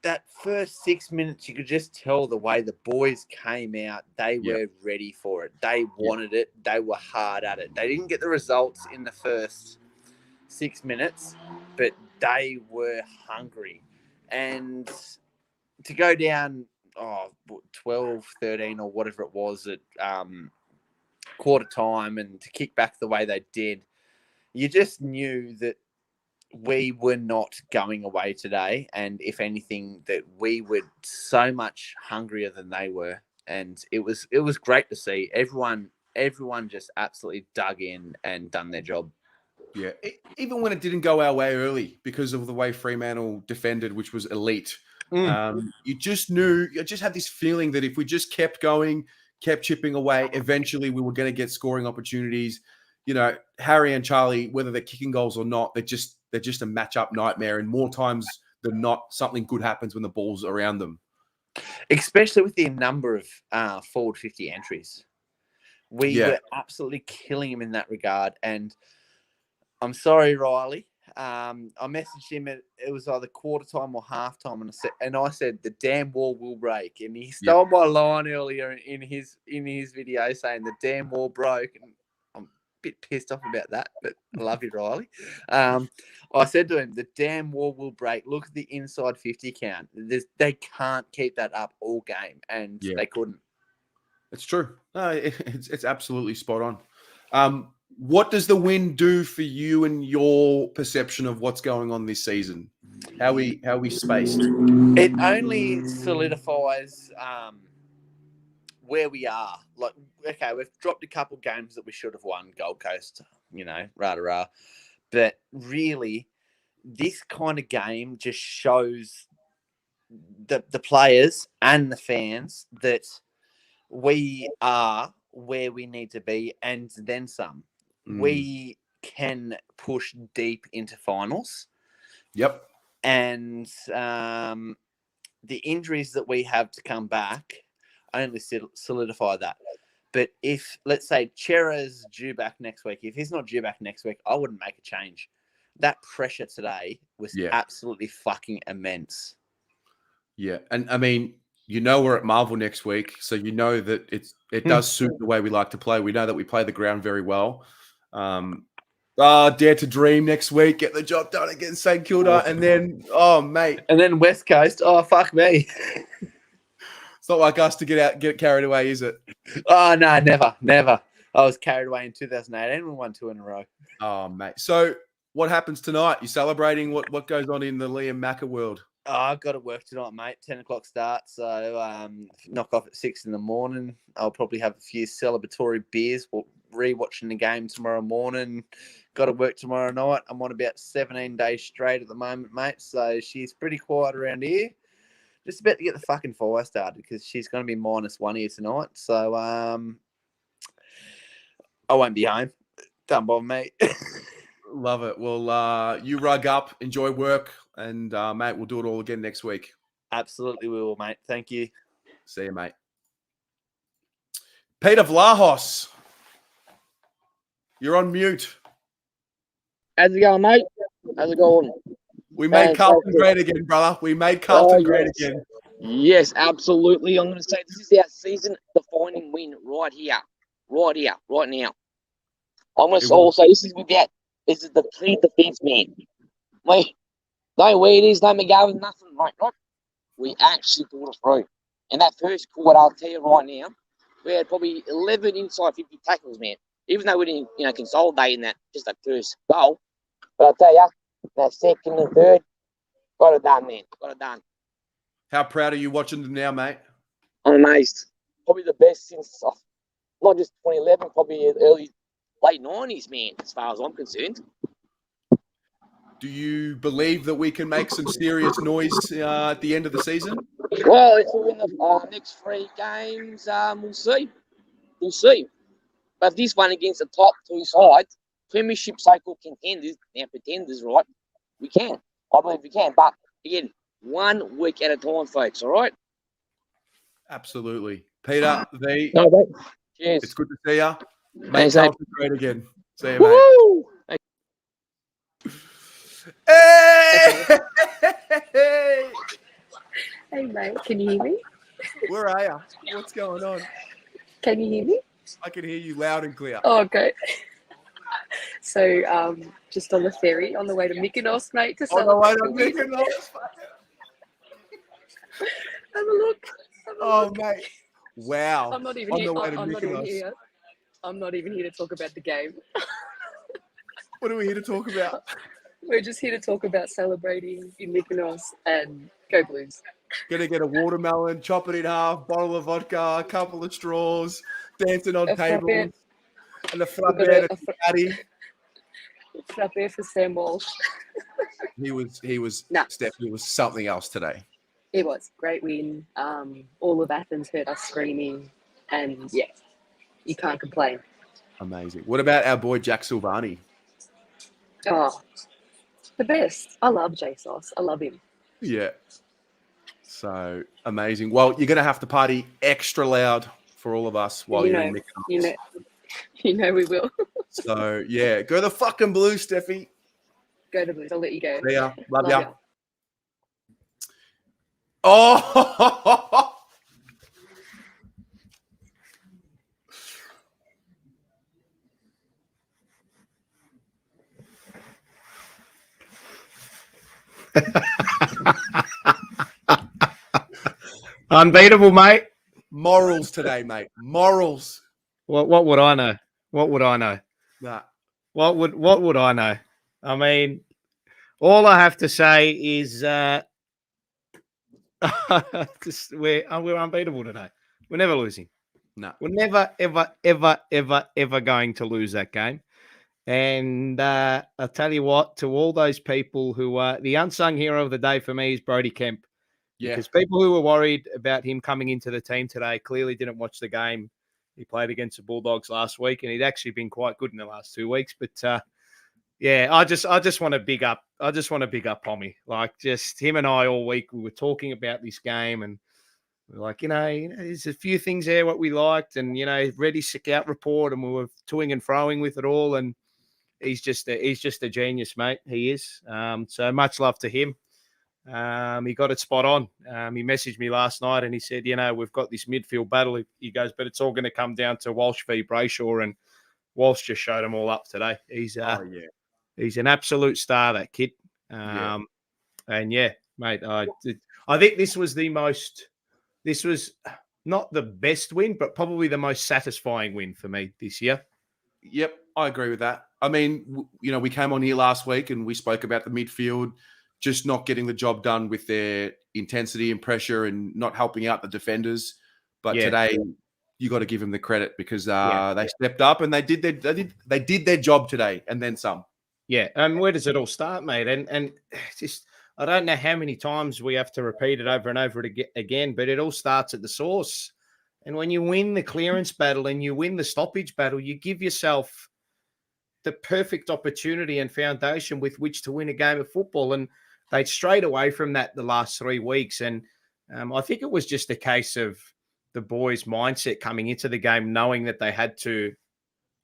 that first 6 minutes, you could just tell the way the boys came out, they were ready for it. They wanted it. They were hard at it. They didn't get the results in the first 6 minutes, but they were hungry. And to go down 12-13 or whatever it was at quarter time and to kick back the way they did, you just knew that we were not going away today. And if anything, that we were so much hungrier than they were. And it was great to see. Everyone just absolutely dug in and done their job. Yeah. Even when it didn't go our way early because of the way Fremantle defended, which was elite. You just knew, you just had this feeling that if we just kept going, kept chipping away, eventually we were going to get scoring opportunities. Harry and Charlie, whether they're kicking goals or not, they're just a match-up nightmare. And more times than not, something good happens when the ball's around them. Especially with the number of forward 50 entries. We were absolutely killing him in that regard. And I'm sorry, Riley, I messaged him it was either quarter time or half time, and I said the damn wall will break, and he stole my line earlier in his video saying the damn wall broke, and I'm a bit pissed off about that, but I love you, Riley. I said to him, the damn wall will break. Look at the inside 50 count. They can't keep that up all game, and they couldn't. It's true. No, it's absolutely spot on. What does the win do for you and your perception of what's going on this season? How we spaced? It only solidifies where we are. Like, okay, we've dropped a couple games that we should have won. Gold Coast, rah. But really, this kind of game just shows the players and the fans that we are where we need to be, and then some. We can push deep into finals. Yep. And the injuries that we have to come back only solidify that. But if, let's say, Chera's due back next week, if he's not due back next week, I wouldn't make a change. That pressure today was absolutely fucking immense. Yeah. And I mean, we're at Marvel next week, so you know that it does suit the way we like to play. We know that we play the ground very well. Dare to dream next week, get the job done against St Kilda, and then mate, and then West Coast. Oh fuck me! It's not like us to get carried away, is it? Oh no, never. I was carried away in 2018. We won 2 in a row. Oh mate, so what happens tonight? You celebrating? What goes on in the Liam Macca world? Oh, I've got to work tonight, mate. 10 o'clock start, so knock off at 6 in the morning. I'll probably have a few celebratory beers. Re-watching the game tomorrow morning. Got to work tomorrow night. I'm on about 17 days straight at the moment, mate. So she's pretty quiet around here. Just about to get the fucking fire started because she's going to be -1 here tonight. So I won't be home. Don't bother me. Love it. Well, you rug up, enjoy work, and mate, we'll do it all again next week. Absolutely, we will, mate. Thank you. See you, mate. Peter Vlahos, you're on mute. How's it going, mate? How's it going? We made Carlton great again, brother. We made Carlton great again. Yes, absolutely. I'm going to say this is our season-defining win right here, right now. I'm going to also say this is the clean defense, man. No weirdies, no McGovern, nothing like that. We actually pulled it through. In that first quarter, I'll tell you right now, we had probably 11 inside 50 tackles, man. Even though we didn't, consolidate in that first goal. But I'll tell you, that second and third, got it done, man. Got it done. How proud are you watching them now, mate? I'm amazed. Probably the best since, not just 2011, probably late 90s, man, as far as I'm concerned. Do you believe that we can make some serious noise at the end of the season? Well, if we win the next 3 games, we'll see. We'll see. But this one against the top 2 sides, Premiership so-called contenders, now pretenders, right? We can. I believe we can. But, again, 1 week at a time, folks, all right? Absolutely. Peter, V, cheers. It's good to see you. Thanks, mate. mate. Great again. See you, Woo! mate. Hey! Hey, mate, can you hear me? Where are you? What's going on? Can you hear me? I can hear you loud and clear. Oh, okay. So, just on the ferry on the way to Mykonos, mate, to celebrate. On the way to Mykonos. Have a look. Mate. Wow. I'm not even here. I'm not even here to talk about the game. What are we here to talk about? We're just here to talk about celebrating in Mykonos and go Blues. Gonna get a watermelon, chop it in half, bottle of vodka, a couple of straws, dancing on tables, and a flatbread and patty. Flatbread for Sam Walsh. He was Steph, he was something else today. It was great win. All of Athens heard us screaming, and yeah, you can't complain. Amazing. What about our boy Jack Silvani? Oh, the best. I love J Sauce. I love him. Yeah. So amazing. Well, you're going to have to party extra loud for all of us while you're in Mykonos. You know we will. So, yeah, go the fucking Blues, Steffi. Go the Blues. I'll let you go. See ya. Love Love ya. ya. Oh, Unbeatable, mate. morals today, mate. Morals. What would I know? What would I know? Nah. What would I know? I mean, all I have to say is we're unbeatable today. We're never losing. No. We're never, ever going to lose that game. And I'll tell you what, to all those people who are the unsung hero of the day for me is Brody Kemp. Yeah. Because people who were worried about him coming into the team today clearly didn't watch the game. He played against the Bulldogs last week, and he'd actually been quite good in the last 2 weeks. But yeah, I just want to big up. I just want to big up Pommy. Like, just him and I all week we were talking about this game, and we're like, there's a few things there what we liked, and read his scout report, and we were toing and froing with it all. And he's just a genius, mate. He is. So much love to him. He got it spot on. He messaged me last night and he said, we've got this midfield battle. He goes, but it's all going to come down to Walsh v. Brayshaw, and Walsh just showed them all up today. He's he's an absolute star, that kid. And yeah, mate, I think this was not the best win, but probably the most satisfying win for me this year. Yep, I agree with that. I mean, we came on here last week and we spoke about the midfield just not getting the job done with their intensity and pressure and not helping out the defenders. But today, you got to give them the credit because they stepped up and they did their job today and then some. Yeah, and where does it all start, mate? And just I don't know how many times we have to repeat it over and over again, but it all starts at the source. And when you win the clearance battle and you win the stoppage battle, you give yourself the perfect opportunity and foundation with which to win a game of football. And they strayed away from that the last 3 weeks. And I think it was just a case of the boys' mindset coming into the game, knowing that they had to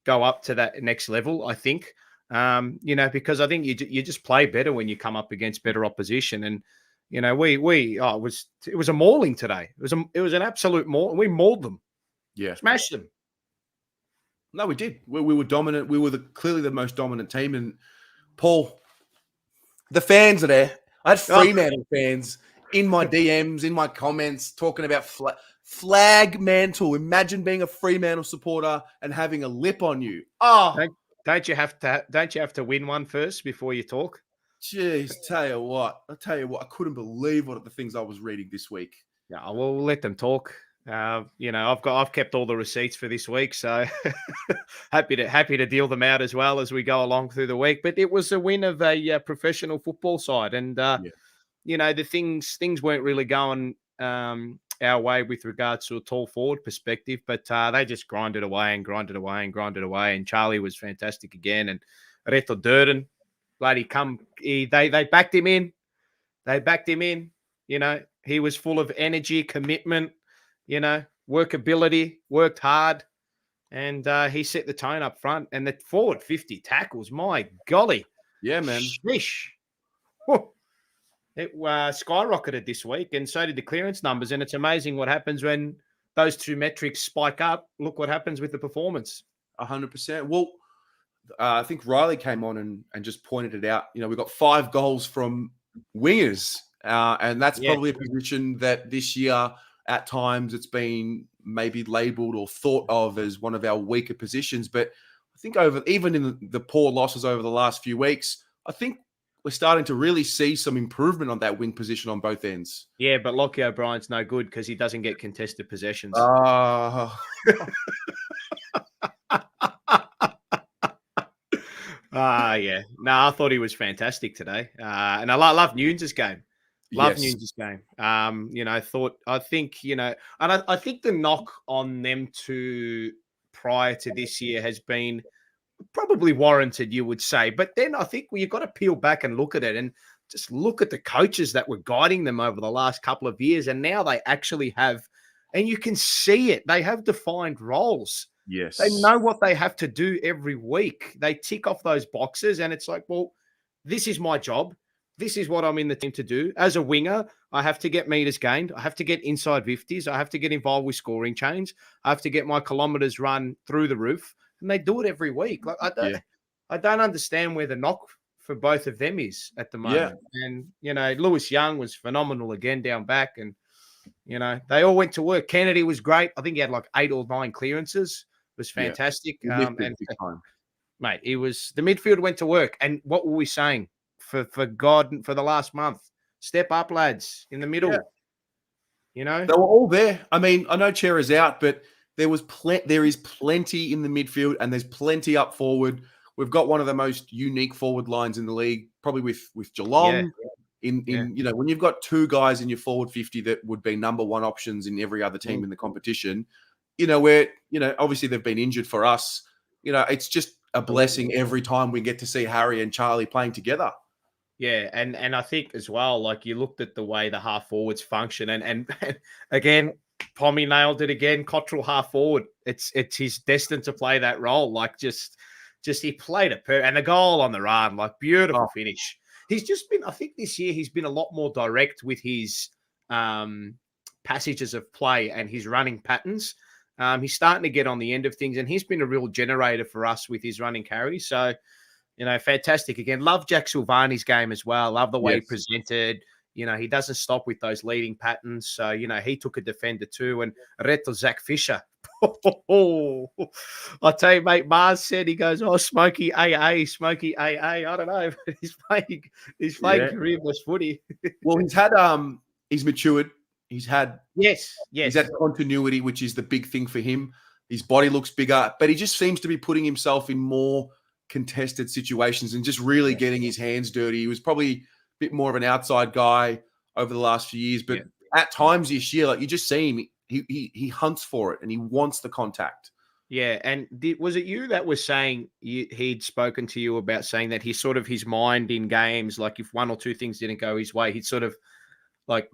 go up to that next level, I think. Because I think you just play better when you come up against better opposition. And, it was a mauling today. It was an absolute maul. We mauled them. Yeah. Smashed them. No, we did. We were dominant. We were clearly the most dominant team. And Paul, the fans are there. I had Fremantle fans in my DMs, in my comments, talking about flag mantle. Imagine being a Fremantle supporter and having a lip on you. Oh, don't you have to win one first before you talk? Jeez, I tell you what, I couldn't believe what the things I was reading this week. Yeah, we'll let them talk. I've kept all the receipts for this week, so happy to deal them out as well as we go along through the week. But it was a win of a professional football side, and the things weren't really going our way with regards to a tall forward perspective, but they just grinded away. And Charlie was fantastic again, and Reto Durden, bloody they backed him in. He was full of energy, commitment. Workability, worked hard, and he set the tone up front. And the forward 50 tackles, my golly. Yeah, man. Sheesh. It skyrocketed this week, and so did the clearance numbers. And it's amazing what happens when those two metrics spike up. Look what happens with the performance. 100%. Well, I think Riley came on and just pointed it out. We got 5 goals from wingers, and that's probably a position that this year – at times it's been maybe labeled or thought of as one of our weaker positions. But I think even in the poor losses over the last few weeks, I think we're starting to really see some improvement on that wing position on both ends. Yeah, but Lockie O'Brien's no good because he doesn't get contested possessions. Yeah. No, I thought he was fantastic today. And I love Nunes' game. Love Nunes' game. I think the knock on them prior to this year has been probably warranted, you would say. But then I think you've got to peel back and look at it and just look at the coaches that were guiding them over the last couple of years. And now they actually have, and you can see it, they have defined roles. Yes. They know what they have to do every week. They tick off those boxes and it's like, well, this is my job. This is what I'm in the team to do. As a winger, I have to get meters gained. I have to get inside 50s. I have to get involved with scoring chains. I have to get my kilometers run through the roof. And they do it every week. Like I don't understand where the knock for both of them is at the moment. And, Lewis Young was phenomenal again down back. And, they all went to work. Kennedy was great. I think he had like 8 or 9 clearances. It was fantastic. Mate, the midfield went to work. And what were we saying for God, for the last month? Step up, lads, in the middle. They were all there. I mean, I know Chera's out, but there is plenty in the midfield, and there's plenty up forward. We've got one of the most unique forward lines in the league, probably with Geelong. When you've got 2 guys in your forward 50 that would be number 1 options in every other team in the competition, where obviously they've been injured for us. It's just a blessing every time we get to see Harry and Charlie playing together. Yeah, and I think as well, like you looked at the way the half forwards function, and again, Pommy nailed it again. Cottrell half forward, it's his destined to play that role. Like just he played it and the goal on the run, like beautiful finish. He's just been, I think this year he's been a lot more direct with his passages of play and his running patterns. He's starting to get on the end of things, and he's been a real generator for us with his running carry. So, fantastic again. Love Jack Silvani's game as well. Love the way he presented. He doesn't stop with those leading patterns. So, he took a defender too. And Reto Zach Fisher. I tell you, mate, Mars said, he goes, Smokey AA. I don't know, but he's playing career-less footy. Well, he's matured. He's had he's had continuity, which is the big thing for him. His body looks bigger, but he just seems to be putting himself in more contested situations and just really getting his hands dirty. He was probably a bit more of an outside guy over the last few years, but at times this year, like you just see him, he hunts for it and he wants the contact. Yeah, and was it you that was saying he'd spoken to you about saying that he sort of his mind in games, like if 1 or 2 things didn't go his way, he'd sort of like.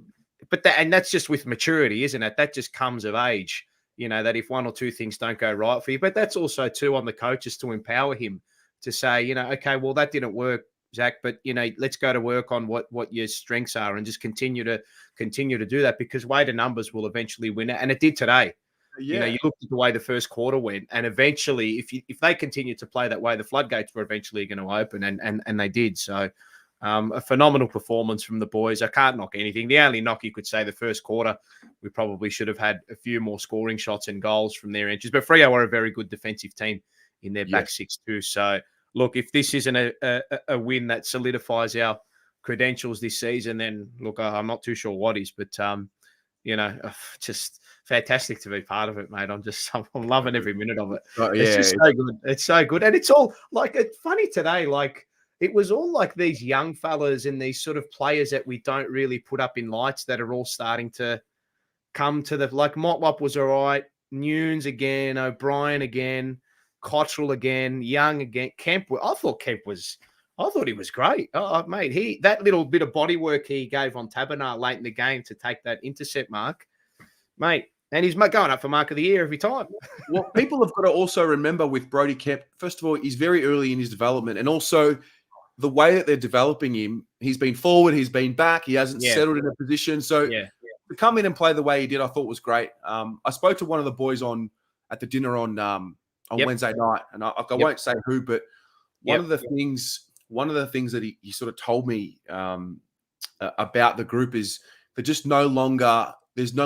But that's just with maturity, isn't it? That just comes of age, that if 1 or 2 things don't go right for you. But that's also too on the coaches to empower him to say, okay, well, that didn't work, Zach, but let's go to work on what your strengths are and just continue to do that, because weight of numbers will eventually win it. And it did today. You looked at the way the first quarter went, and eventually if they continue to play that way, the floodgates were eventually going to open, and they did. So a phenomenal performance from the boys. I can't knock anything. The only knock you could say the first quarter, we probably should have had a few more scoring shots and goals from their entries. But Freo are a very good defensive team in their back 6 too. So look, if this isn't a win that solidifies our credentials this season, then look, I'm not too sure what is. But just fantastic to be part of it, mate. I'm loving every minute of it. It's just so good. It's so good, and it's all like it's funny today, like. It was all like these young fellas and these sort of players that we don't really put up in lights that are all starting to come to like Motlop was all right, Nunes again, O'Brien again, Cottrell again, Young again, Kemp. I thought he was great. Oh, mate, that little bit of body work he gave on Tabernar late in the game to take that intercept mark, mate. And he's going up for mark of the year every time. Well, people have got to also remember with Brodie Kemp, first of all, he's very early in his development, and also the way that they're developing him, he's been forward, he's been back, he hasn't settled in a position. So to come in and play the way he did, I thought was great. I spoke to one of the boys at the dinner on Wednesday night, and I won't say who, but one of the things that he sort of told me about the group is that there's no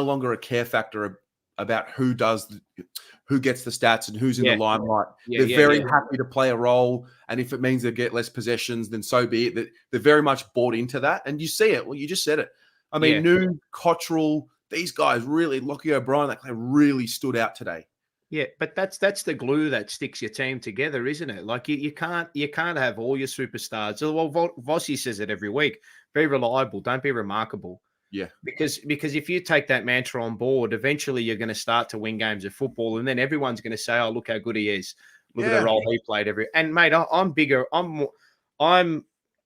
longer a care factor about who gets the stats and who's in the limelight. They're very happy to play a role, and if it means they get less possessions, then so be it. They're very much bought into that, and you see it. Well, you just said it. I mean, Noon, Cottrell, these guys really, Lockie O'Brien, they really stood out today. Yeah, but that's the glue that sticks your team together, isn't it? Like you can't have all your superstars. Well, Vossi says it every week. Be reliable. Don't be remarkable. Yeah, because if you take that mantra on board, eventually you're going to start to win games of football, and then everyone's going to say, "Oh, look how good he is! Look at the role he played every." And mate, I'm bigger. I'm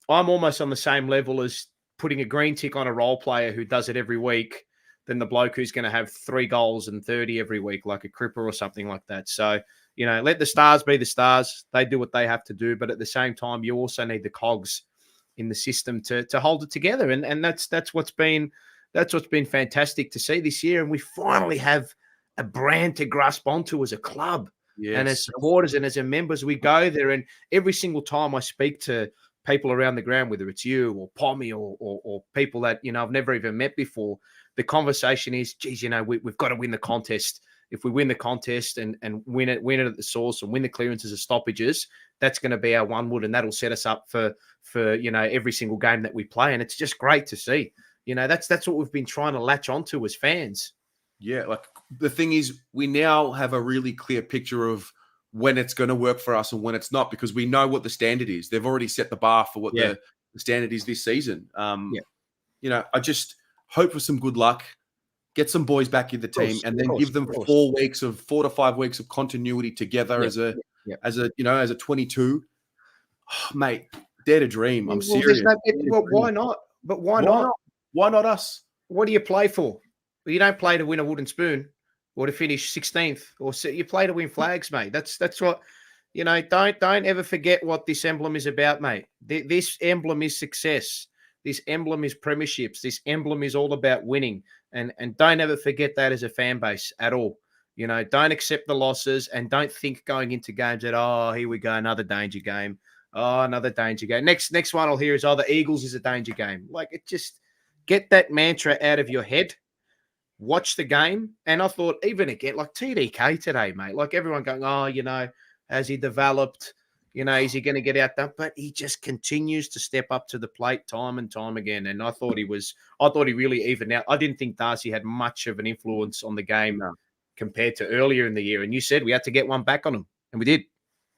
almost on the same level as putting a green tick on a role player who does it every week than the bloke who's going to have 3 goals and 30 every week, like a Cripper or something like that. So let the stars be the stars. They do what they have to do, but at the same time, you also need the cogs in the system to hold it together, and that's what's been fantastic to see this year. And we finally have a brand to grasp onto as a club. Yes. And as supporters and as members, we go there, and every single time I speak to people around the ground, whether it's you or Pommy or people that, I've never even met before, the conversation is, geez, we've got to win the contest. If we win the contest and win it at the source and win the clearances or stoppages, that's going to be our one wood, and that'll set us up for every single game that we play. And it's just great to see. That's what we've been trying to latch onto as fans. Yeah, like the thing is, we now have a really clear picture of when it's going to work for us and when it's not, because we know what the standard is. They've already set the bar for what the standard is this season. I just hope for some good luck, get some boys back in the team, and then give them 4 to 5 weeks of continuity together as a 22. Oh, mate, dare to dream. I'm serious. Why not? But why not? Why not us? What do you play for? Well, you don't play to win a wooden spoon or to finish 16th, or you play to win flags, mate. That's what, don't ever forget what this emblem is about, mate. This emblem is success. This emblem is premierships. This emblem is all about winning. And don't ever forget that as a fan base at all. Don't accept the losses, and don't think going into games that, oh, here we go, another danger game. Oh, another danger game. Next one I'll hear is, oh, the Eagles is a danger game. Like, it just, get that mantra out of your head. Watch the game. And I thought, even again, like TDK today, mate, like everyone going, oh, has he developed? Is he going to get out there? But he just continues to step up to the plate time and time again. And I thought he really evened out. I didn't think Darcy had much of an influence on the game compared to earlier in the year. And you said we had to get one back on him, and we did.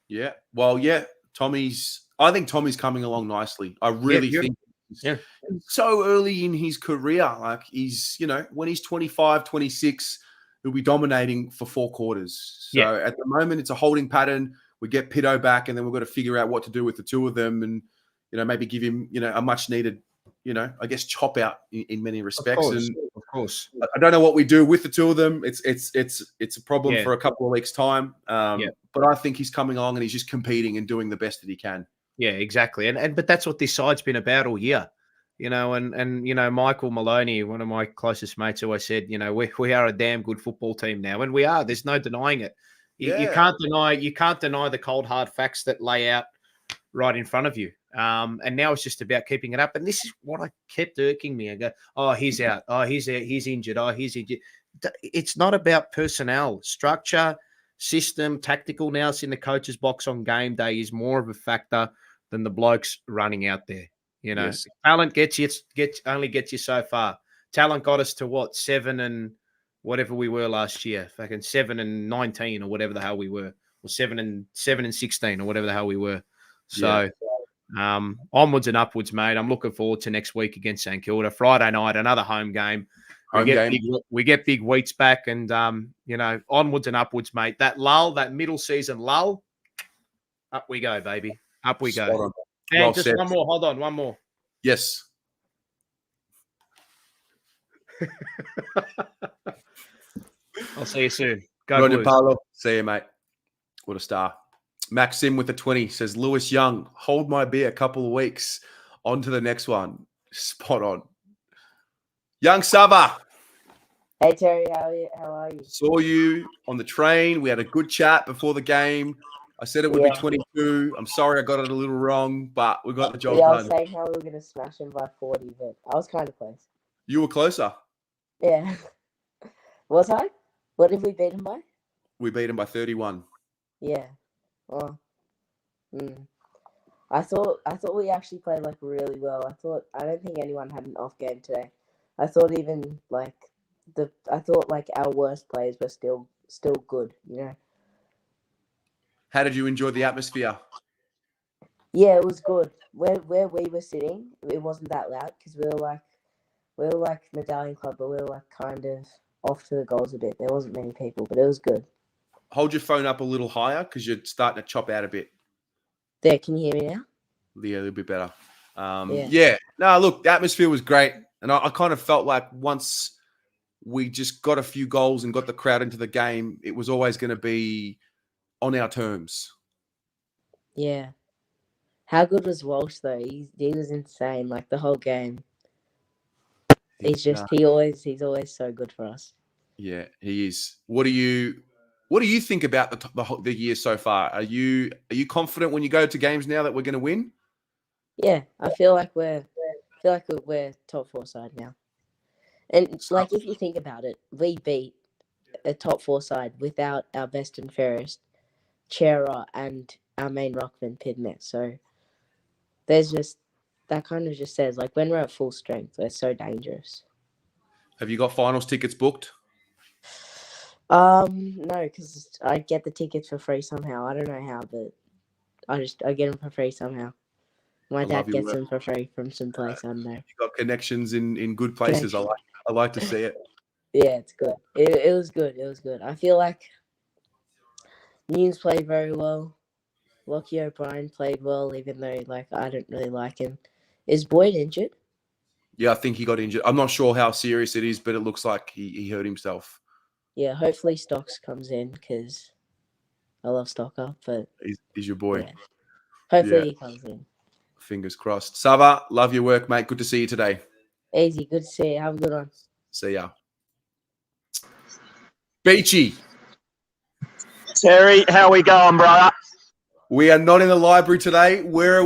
Yeah. Well, yeah, I think Tommy's coming along nicely. I really think he's so early in his career. Like, he's, when he's 25, 26, he'll be dominating for 4 quarters. So at the moment, it's a holding pattern. We get Pitto back, and then we've got to figure out what to do with the two of them, and maybe give him a much needed I guess chop out in many respects. Of course. I don't know what we do with the two of them. It's a problem for a couple of weeks' time. But I think he's coming along, and he's just competing and doing the best that he can. Yeah, exactly. But that's what this side's been about all year. And Michael Maloney, one of my closest mates, always said, we are a damn good football team now, and we are. There's no denying it. You can't deny the cold hard facts that lay out right in front of you. And now it's just about keeping it up. And this is what I kept irking me. I go, oh, he's out. Oh, he's out. He's injured. Oh, he's injured. It's not about personnel, structure, system, tactical. Now it's in the coach's box on game day is more of a factor than the blokes running out there. Talent only gets you so far. Talent got us to what, 7 and whatever we were last year, fucking 7 and 19 or whatever the hell we were, or 7 and 16 or whatever the hell we were. So onwards and upwards, mate. I'm looking forward to next week against St Kilda. Friday night, another home game. We get big Wheats back, and onwards and upwards, mate. That middle season lull, up we go, baby. Up we go. And Well just said. one more. Hold on, one more. Yes. I'll see you soon. Go Roger Blues. Paulo. See you, mate. What a star. Maxim with the 20 says, Lewis Young, hold my beer a couple of weeks. On to the next one. Spot on. Young Saba. Hey Terry, how are you? Saw you on the train. We had a good chat before the game. I said it would be 22. I'm sorry I got it a little wrong, but we got the job Yeah, I was done. saying how we were gonna smash him by 40, but I was kind of close. You were closer. Yeah. Was I? What did we beat him by? We beat him by 31. Yeah. Well, I thought we actually played like really well. I don't think anyone had an off game today. I thought even like our worst players were still good, How did you enjoy the atmosphere? Yeah, it was good. Where we were sitting, it wasn't that loud because we were like Medallion Club, but we were like kind of off to the goals a bit. There wasn't many people, but it was good. Hold your phone up a little higher because you're starting to chop out a bit. There, can you hear me now? Yeah, a little bit better. Yeah. No, look, the atmosphere was great. And I kind of felt like once we just got a few goals and got the crowd into the game, it was always going to be on our terms. Yeah. How good was Walsh though? He was insane. Like the whole game. He's always so good for us. Yeah, he is. What do you think about the year so far? Are you confident when you go to games now that we're going to win? Yeah, I feel like we're top 4 side now. And it's like if you think about it, we beat a top 4 side without our best and fairest, Chera, and our main rockman Pidmet. So there's just that kind of just says like when we're at full strength, we're so dangerous. Have you got finals tickets booked? No, because I get the tickets for free somehow. I don't know how, but I get them for free somehow. My dad gets them for free from some place. I don't know. You got connections in good places. I like to see it. Yeah, it's good. It was good. It was good. I feel like Nunes played very well. Lockie O'Brien played well, even though like I don't really like him. Is Boyd injured? Yeah, I think he got injured. I'm not sure how serious it is, but it looks like he hurt himself. Yeah, hopefully Stocks comes in because I love Stocker, but He's your boy. Yeah. Hopefully he comes in. Fingers crossed. Sava, love your work, mate. Good to see you today. Easy, good to see you. Have a good one. See ya. Beachy. Terry, how we going, brother? We are not in the library today. Where are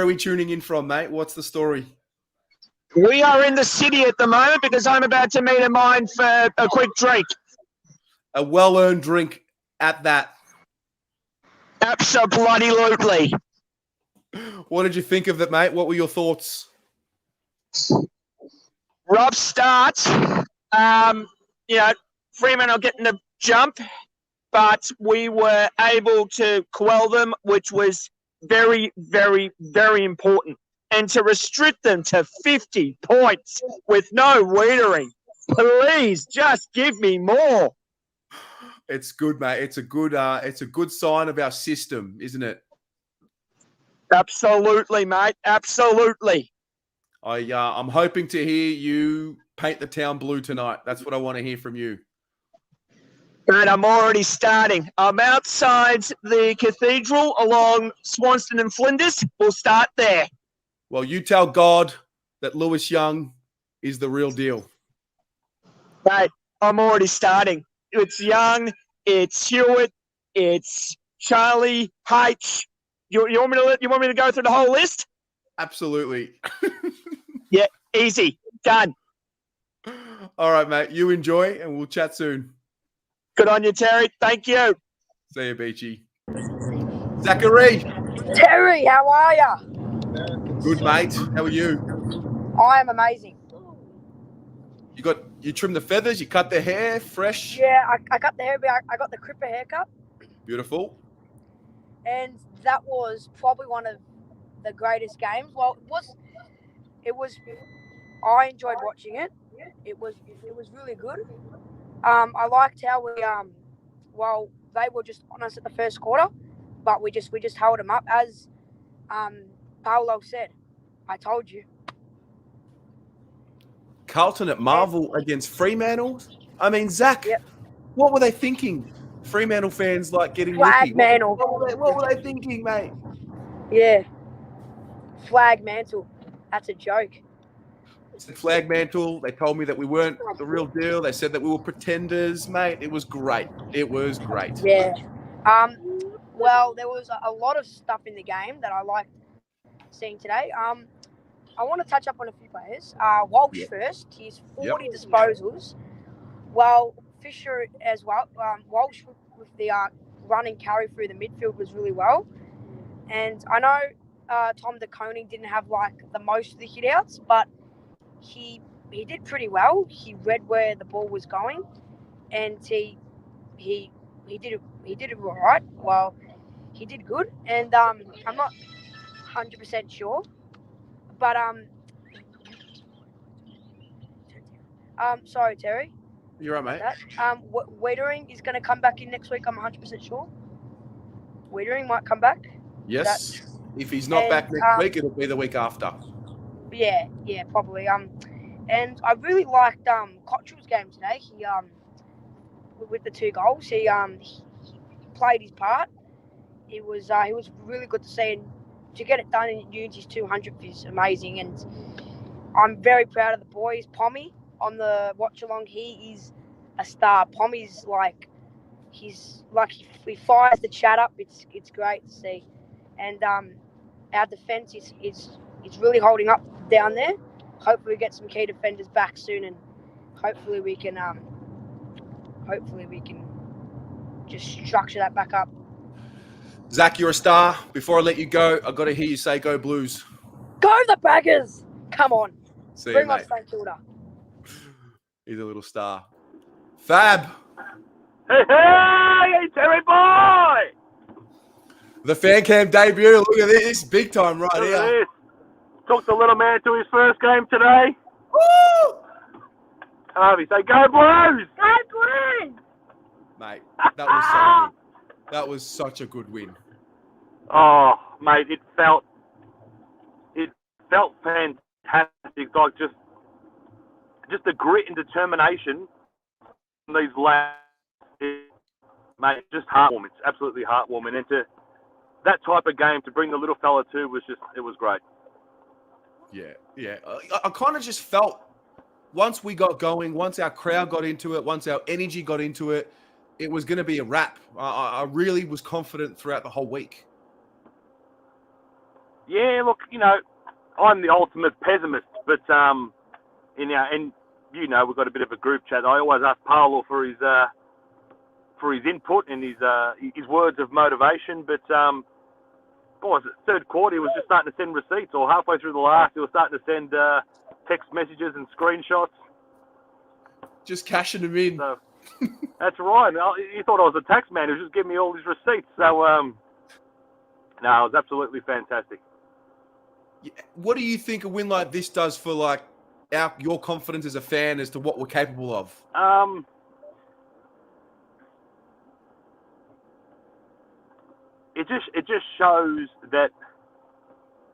we tuning in from, mate? What's the story? We are in the city at the moment because I'm about to meet a mine for a quick drink. A well-earned drink at that. Absolutely. What did you think of it, mate? What were your thoughts? Rough start. Fremantle getting the jump, but we were able to quell them, which was very, very, very important. And to restrict them to 50 points with no weedering. Please just give me more. It's good, mate. It's a good sign of our system, isn't it? Absolutely, mate. Absolutely. I'm hoping to hear you paint the town blue tonight. That's what I want to hear from you. And I'm already starting. I'm outside the cathedral along Swanston and Flinders. We'll start there. Well, you tell God that Lewis Young is the real deal. Mate, I'm already starting. It's Young, it's Hewitt, it's Charlie, H. You want me to go through the whole list? Absolutely. Yeah, easy. Done. All right, mate. You enjoy, and we'll chat soon. Good on you, Terry. Thank you. See you, Beachy. Zachary. Terry, how are ya? Good, mate. How are you? I am amazing. You trimmed the feathers, you cut the hair, fresh. Yeah, I cut the hair, but I got the Cripper haircut. Beautiful. And that was probably one of the greatest games. Well, it was I enjoyed watching it. It was really good. I liked how we they were just on us at the first quarter, but we just held them up. As Paolo said, I told you. Carlton at Marvel against Fremantle. I mean, Zach, what were they thinking? Fremantle fans like getting Flag nippy. mantle. What were they thinking, mate? Yeah. Flag mantle. That's a joke. Flag mantle. They told me that we weren't the real deal. They said that we were pretenders, mate. It was great. It was great. Yeah. Well, there was a lot of stuff in the game that I liked seeing today. I want to touch up on a few players. Walsh first. He's 40 disposals. Well, Fisher as well. Walsh with the run and carry through the midfield was really well. And I know Tom DeConing didn't have like the most of the hit-outs, but he did pretty well. He read where the ball was going, and he did it all right. Well, he did good, and I'm not 100% sure, but sorry, Terry. You're right, mate. Wiedering is going to come back in next week. I'm 100% sure. Wiedering might come back. Yes. If he's not back next week, it'll be the week after. Yeah, probably. And I really liked Cottrell's game today. He with the 2 goals, he played his part. He was really good to see. And to get it done in Unity's 200th is amazing, and I'm very proud of the boys. Pommy on the watch along, he is a star. Pommy's like he fires the chat up. It's great to see, and our defense is really holding up down there. Hopefully, we get some key defenders back soon, and hopefully we can just structure that back up. Zach, you're a star. Before I let you go, I've got to hear you say "Go Blues." Go the Baggers! Come on, See bring you, on mate. St Kilda. He's a little star. Fab, Hey, Terry boy! the fan cam debut. Look at this, big time right Look here. at this. Took the little man to his first game today. Woo! Harvey, say go Blues! Go Blues! Mate, that was so good. That was such a good win. Oh, mate, it felt fantastic. Like just the grit and determination from these lads, mate, just heartwarming. It's absolutely heartwarming. And to that type of game, to bring the little fella to it was great. Yeah. I kind of just felt once we got going, once our crowd got into it, once our energy got into it, it was going to be a wrap. I really was confident throughout the whole week. Yeah, look, I'm the ultimate pessimist, but we've got a bit of a group chat. I always ask Paolo for his input and his words of motivation. But third quarter, he was just starting to send receipts, or halfway through the last, he was starting to send text messages and screenshots. Just cashing them in. So, that's right. He thought I was a tax man. He was just giving me all his receipts. So, it was absolutely fantastic. What do you think a win like this does for your confidence as a fan as to what we're capable of? It just shows that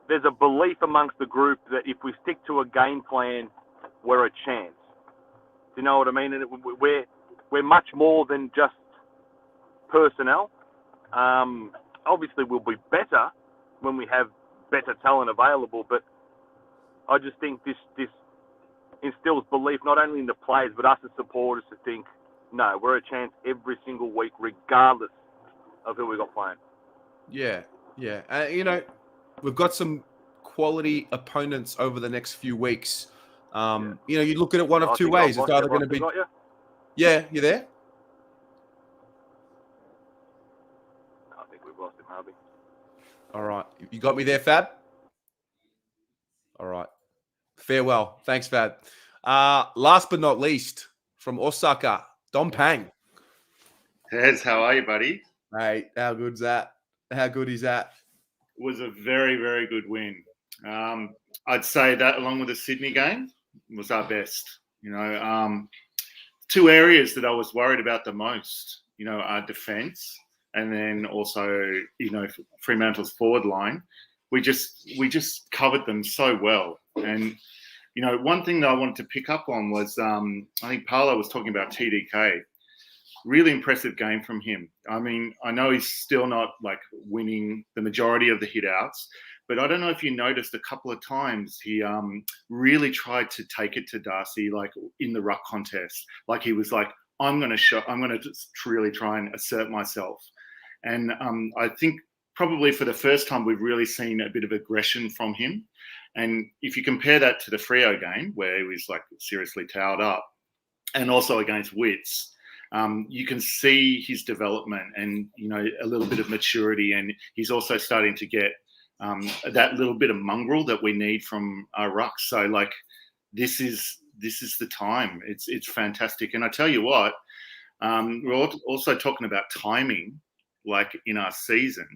there's a belief amongst the group that if we stick to a game plan, we're a chance. Do you know what I mean? And we're much more than just personnel. Obviously, we'll be better when we have better talent available, but I just think this instills belief not only in the players but us as supporters to think, no, we're a chance every single week, regardless of who we got playing. Yeah. We've got some quality opponents over the next few weeks. You look at it one of two ways. It's either going to be... Yeah, you there? I think we've lost him, Harvey. All right. You got me there, Fab? All right. Farewell. Thanks, Fab. Last but not least, from Osaka, Dom Pang. Hez, how are you, buddy? Hey, how good's that? How good is that? It was a very, very good win. I'd say that, along with the Sydney game, was our best. Two areas that I was worried about the most, our defence and then also, Fremantle's forward line. We just covered them so well. And, one thing that I wanted to pick up on was, I think Paolo was talking about TDK. Really impressive game from him. I mean, I know he's still not winning the majority of the hit outs, but I don't know if you noticed a couple of times he really tried to take it to Darcy, in the ruck contest. He was like, I'm going to just really try and assert myself. And I think probably for the first time, we've really seen a bit of aggression from him. And if you compare that to the Freo game, where he was seriously towed up, and also against Wits, you can see his development and, a little bit of maturity. And he's also starting to get that little bit of mongrel that we need from our rucks. So this is the time. It's fantastic. And I tell you what, we're also talking about timing, in our season.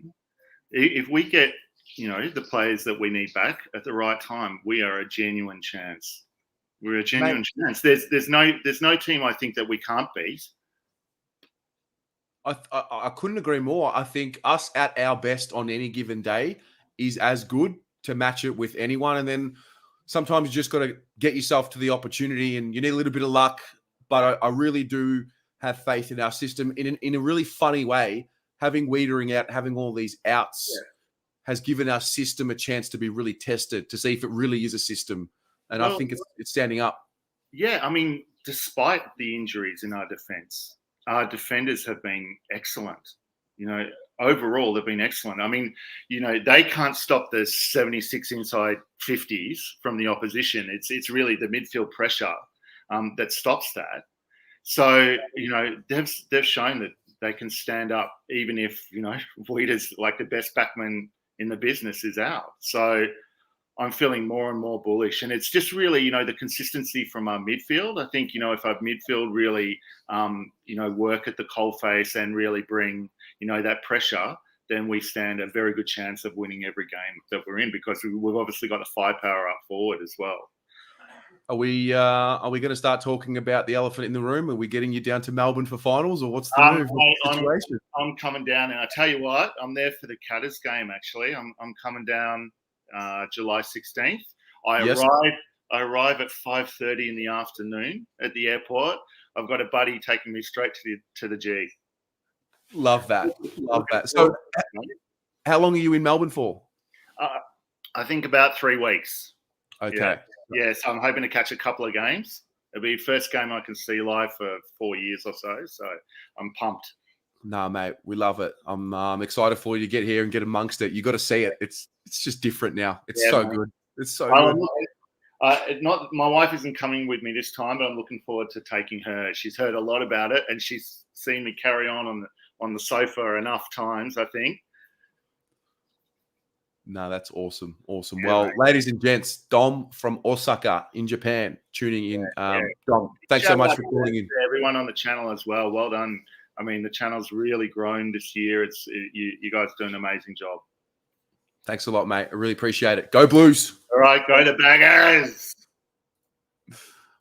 If we get, the players that we need back at the right time, we are a genuine chance. We're a genuine chance. There's no team I think that we can't beat. I couldn't agree more. I think us at our best on any given day is as good to match it with anyone. And then sometimes you just got to get yourself to the opportunity and you need a little bit of luck. But I really do have faith in our system in a really funny way, having Wiedering out, having all these outs has given our system a chance to be really tested, to see if it really is a system. And I Well, think it's standing up. Yeah, I mean, despite the injuries in our defence, our defenders have been excellent. You know, overall, they've been excellent. I mean, you know, they can't stop the 76 inside 50s from the opposition. It's really the midfield pressure that stops that. So, you know, they've shown that they can stand up even if, you know, Weeder's like the best backman in the business is out. So I'm feeling more and more bullish. And it's just really, you know, the consistency from our midfield. I think, you know, if our midfield really, you know, work at the coalface and really bring, you know, that pressure, then we stand a very good chance of winning every game that we're in, because we've obviously got the firepower up forward as well. Are we going to start talking about the elephant in the room? Are we getting you down to Melbourne for finals, or what's the move? What's the situation? I'm coming down, and I tell you what, I'm there for the Catters game. Actually, I'm coming down July 16th. I arrive at 5:30 in the afternoon at the airport. I've got a buddy taking me straight to the G. Love that. Love that. So, how long are you in Melbourne for? I think about 3 weeks. Okay. Yeah, so I'm hoping to catch a couple of games. It'll be the first game I can see live for 4 years or so. So I'm pumped. Nah, mate, we love it. I'm excited for you to get here and get amongst it. You got to see it. It's just different now. It's so good. It's so good. My wife isn't coming with me this time, but I'm looking forward to taking her. She's heard a lot about it, and she's seen me carry on the sofa enough times, I think. No, that's awesome. Awesome. Yeah, Well, mate. ladies and gents, Dom from Osaka in Japan tuning in. Dom, thanks so much for calling in. Everyone on the channel as well. Well done. I mean, the channel's really grown this year. You guys do an amazing job. Thanks a lot, mate. I really appreciate it. Go Blues. All right, go to Baggers.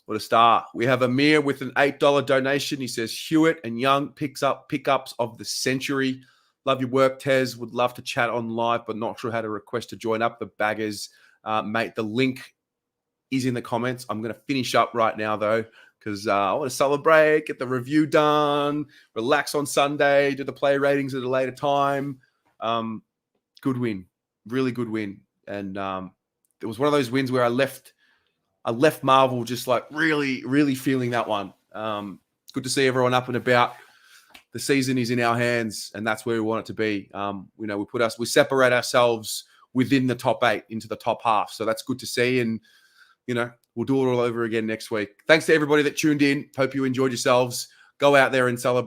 What a star. We have Amir with an $8 donation. He says, Hewitt and Young pickups of the century. Love your work, Tez. Would love to chat on live, but not sure how to request to join up the Baggers. Mate, the link is in the comments. I'm going to finish up right now, though, because I want to celebrate, get the review done, relax on Sunday, do the play ratings at a later time. Good win. Really good win. And it was one of those wins where I left Marvel just like really, really feeling that one. Good to see everyone up and about. The season is in our hands, and that's where we want it to be. You know, we separate ourselves within the top 8 into the top half. So that's good to see. And, you know, we'll do it all over again next week. Thanks to everybody that tuned in. Hope you enjoyed yourselves. Go out there and celebrate.